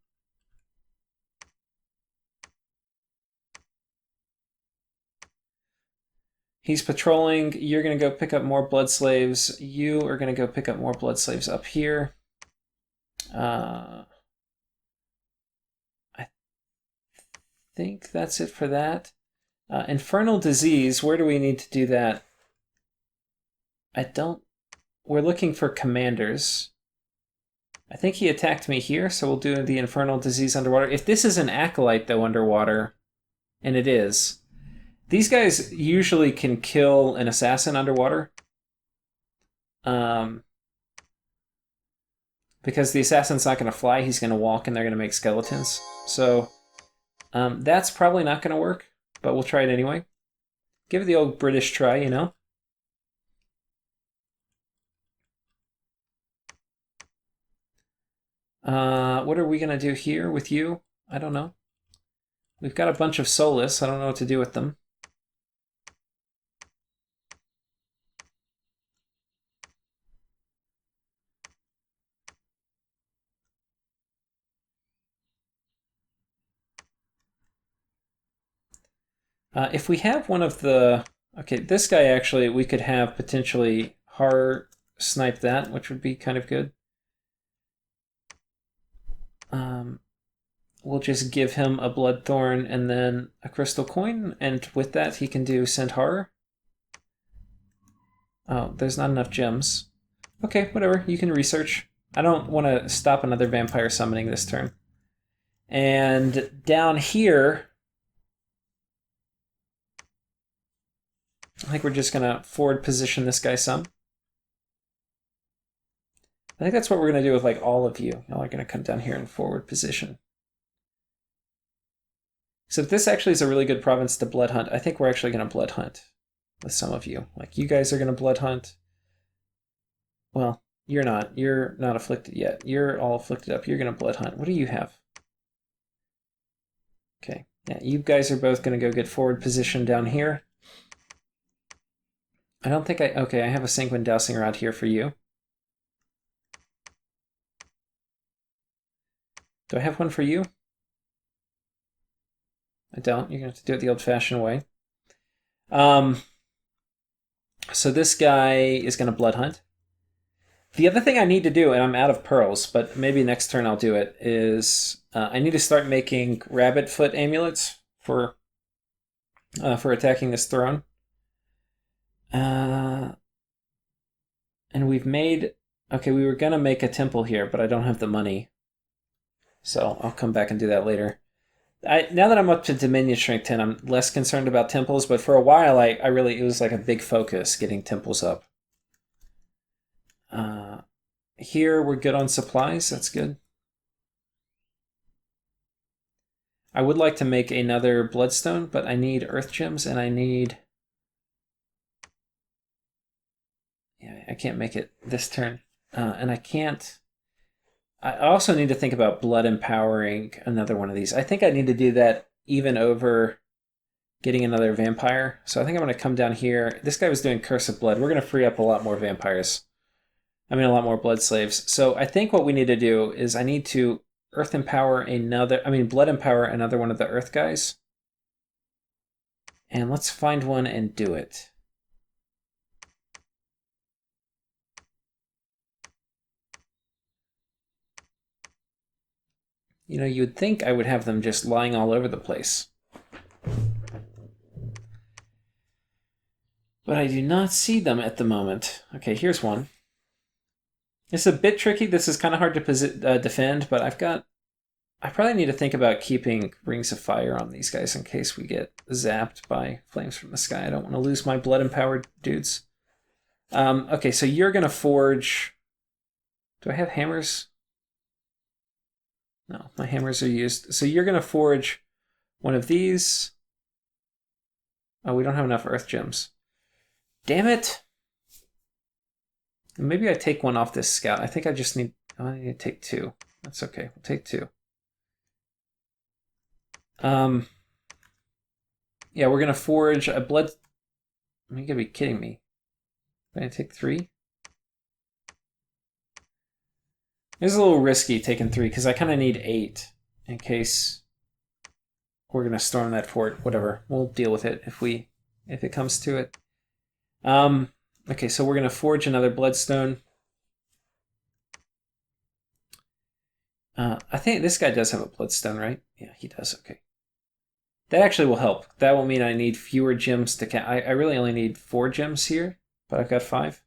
He's patrolling. You're going to go pick up more blood slaves. You are going to go pick up more blood slaves up here. I think that's it for that. Infernal Disease, where do we need to do that? We're looking for commanders. I think he attacked me here, so we'll do the Infernal Disease underwater. If this is an Acolyte, though, underwater, and it is, these guys usually can kill an assassin underwater. Because the assassin's not going to fly, he's going to walk, and they're going to make skeletons. So that's probably not going to work, but we'll try it anyway. Give it the old British try, you know? What are we going to do here with you? I don't know. We've got a bunch of Solus. I don't know what to do with them. If we have one of the... Okay, this guy actually, we could have potentially horror snipe that, which would be kind of good. We'll just give him a Bloodthorn and then a Crystal Coin, and with that he can do Send Horror. Oh, there's not enough gems. Okay, whatever, you can research. I don't want to stop another vampire summoning this turn. And down here, I think we're just going to forward position this guy some. I think that's what we're going to do with like all of you. Y'all are going to come down here and forward position. So if this actually is a really good province to blood hunt, I think we're actually going to blood hunt with some of you. Like you guys are going to blood hunt. Well, you're not. You're not afflicted yet. You're all afflicted up. You're going to blood hunt. What do you have? Okay. Yeah, you guys are both going to go get forward position down here. I don't think okay, I have a sanguine dowsing rod here for you. Do I have one for you? I don't. You're going to have to do it the old-fashioned way. So this guy is going to blood hunt. The other thing I need to do, and I'm out of pearls, but maybe next turn I'll do it, is I need to start making rabbit foot amulets for attacking this throne. And we've made... Okay, we were going to make a temple here, but I don't have the money. So I'll come back and do that later. Now that I'm up to Dominion Strength 10, I'm less concerned about temples, but for a while it was like a big focus getting temples up. Here we're good on supplies, that's good. I would like to make another bloodstone, but I need earth gems and I need... Yeah, I can't make it this turn. And I can't... I also need to think about blood empowering another one of these. I think I need to do that even over getting another vampire. So I think I'm going to come down here. This guy was doing Curse of Blood. We're going to free up a lot more vampires. I mean, a lot more blood slaves. So I think what we need to do is I need to blood empower another one of the earth guys. And let's find one and do it. You know, you'd think I would have them just lying all over the place. But I do not see them at the moment. Okay, here's one. It's a bit tricky. This is kind of hard to defend, but I probably need to think about keeping Rings of Fire on these guys in case we get zapped by flames from the sky. I don't want to lose my blood-empowered dudes. Okay, so you're going to forge... Do I have hammers? No, my hammers are used. So you're going to forge one of these. Oh, we don't have enough earth gems. Damn it! Maybe I take one off this scout. I think I just need... Oh, I need to take two. That's okay. We'll take two. Yeah, we're going to forge a blood... I mean, you're going to be kidding me. I'm going to take 3? It's a little risky taking 3, because I kind of need 8 in case we're going to storm that fort. Whatever. We'll deal with it if it comes to it. Okay, so we're going to forge another bloodstone. I think this guy does have a bloodstone, right? Yeah, he does. Okay. That actually will help. That will mean I need fewer gems to... I really only need 4 gems here, but I've got 5.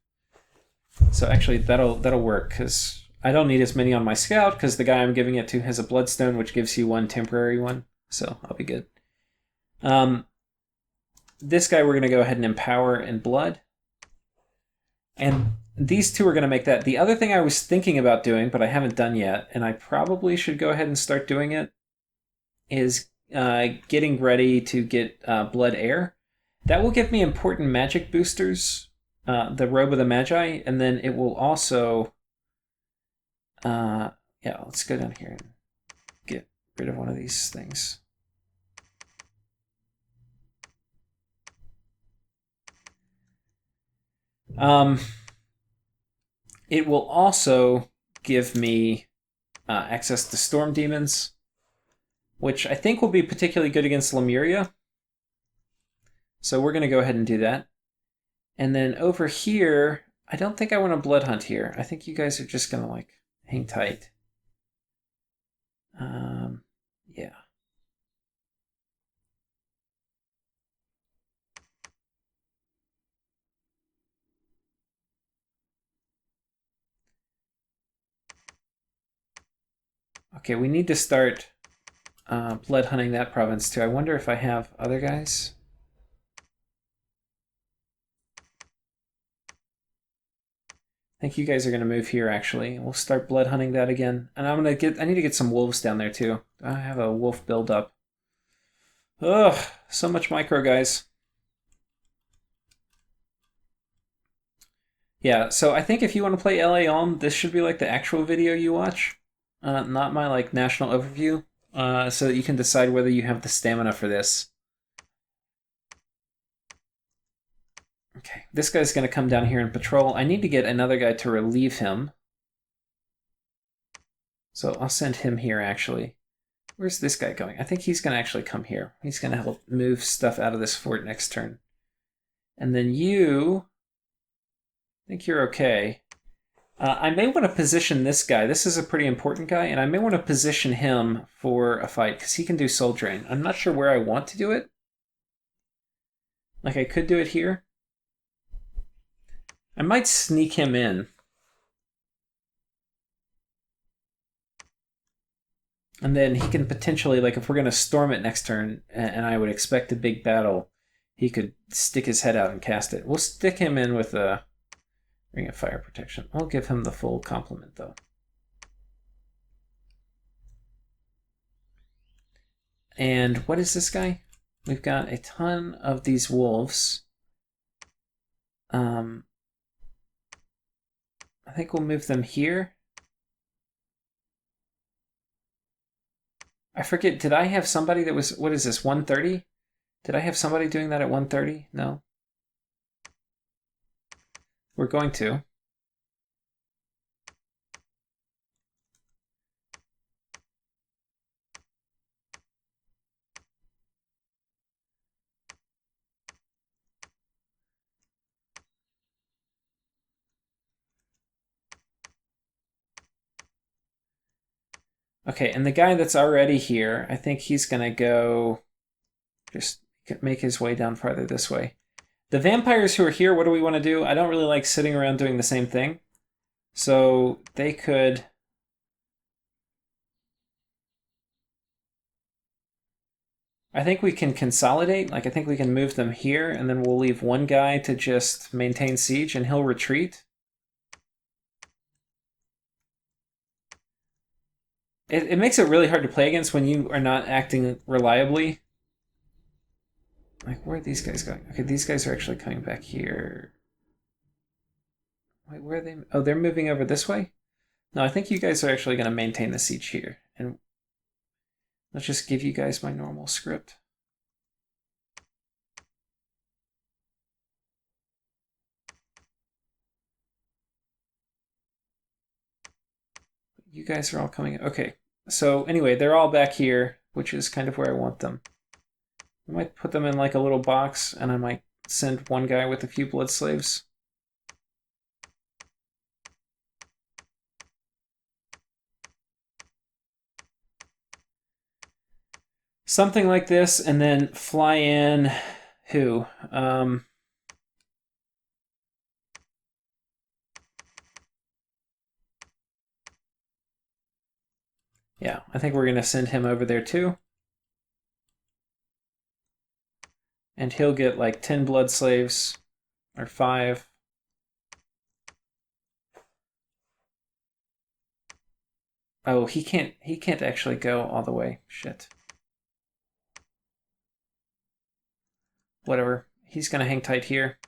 So actually, that'll work, because I don't need as many on my scout, because the guy I'm giving it to has a bloodstone, which gives you 1 temporary one. So I'll be good. This guy we're going to go ahead and empower in blood. And these two are going to make that. The other thing I was thinking about doing, but I haven't done yet, and I probably should go ahead and start doing it, is getting ready to get Blood Air. That will give me important magic boosters, the Robe of the Magi, and then it will also... yeah, let's go down here and get rid of one of these things. It will also give me access to Storm Demons, which I think will be particularly good against Lemuria. So we're going to go ahead and do that. And then over here, I don't think I want to Blood Hunt here. I think you guys are just going to, like, hang tight. Yeah. Okay, we need to start blood hunting that province too. I wonder if I have other guys. I think you guys are going to move here, actually. We'll start blood hunting that again. And I need to get some wolves down there too. I have a wolf build-up. Ugh, so much micro, guys. Yeah, so I think if you want to play LA Ulm, this should be like the actual video you watch. Not my like national overview. so that you can decide whether you have the stamina for this. Okay, this guy's going to come down here and patrol. I need to get another guy to relieve him. So I'll send him here, actually. Where's this guy going? I think he's going to actually come here. He's going to help move stuff out of this fort next turn. And then you... I think you're okay. I may want to position this guy. This is a pretty important guy, and I may want to position him for a fight, because he can do Soul Drain. I'm not sure where I want to do it. Like, I could do it here. I might sneak him in. And then he can potentially, like, if we're going to storm it next turn, and I would expect a big battle, he could stick his head out and cast it. We'll stick him in with a Ring of Fire Protection. We'll give him the full complement, though. And what is this guy? We've got a ton of these wolves. I think we'll move them here. I forget, did I have somebody that was, what is this, 130? Did I have somebody doing that at 130? No. We're going to. Okay, and the guy that's already here, I think he's going to go just make his way down farther this way. The vampires who are here, what do we want to do? I don't really like sitting around doing the same thing. So they could... I think we can consolidate. Like, I think we can move them here, and then we'll leave one guy to just maintain siege, and he'll retreat. It makes it really hard to play against when you are not acting reliably. Like, where are these guys going? Okay, these guys are actually coming back here. Wait, where are they? Oh, they're moving over this way? No, I think you guys are actually going to maintain the siege here. And let's just give you guys my normal script. You guys are all coming. Okay, so anyway, they're all back here, which is kind of where I want them. I might put them in like a little box, and I might send one guy with a few blood slaves. Something like this, and then fly in who? Yeah, I think we're going to send him over there too. And he'll get like 10 blood slaves, or 5. Oh, he can't actually go all the way. Shit. Whatever. He's going to hang tight here.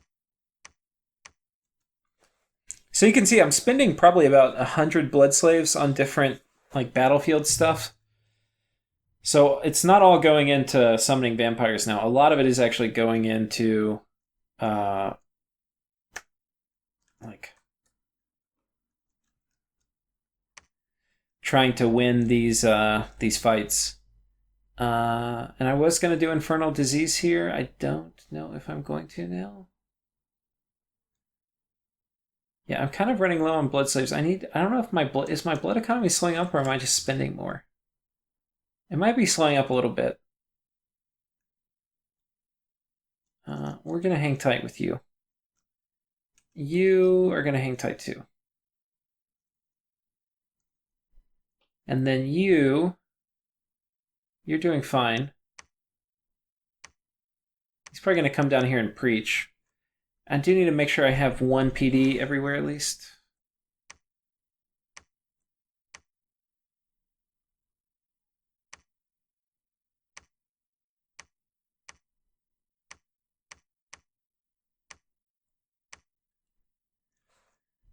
So you can see I'm spending probably about 100 blood slaves on different like battlefield stuff. So it's not all going into summoning vampires now. A lot of it is actually going into like trying to win these fights. And I was going to do Infernal Disease here. I don't know if I'm going to now. Yeah, I'm kind of running low on blood slaves. I don't know if is my blood economy slowing up, or am I just spending more? It might be slowing up a little bit. We're going to hang tight with you. You are going to hang tight too. And then you're doing fine. He's probably going to come down here and preach. I do need to make sure I have one PD everywhere at least.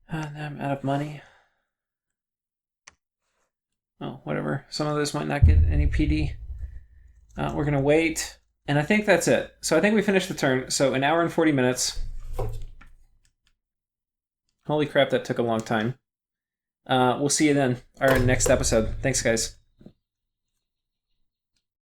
Now I'm out of money. Oh, whatever. Some of those might not get any PD. We're going to wait. And I think that's it. So I think we finished the turn. So an hour and 40 minutes. Holy crap, that took a long time. We'll see you then, our next episode. Thanks, guys.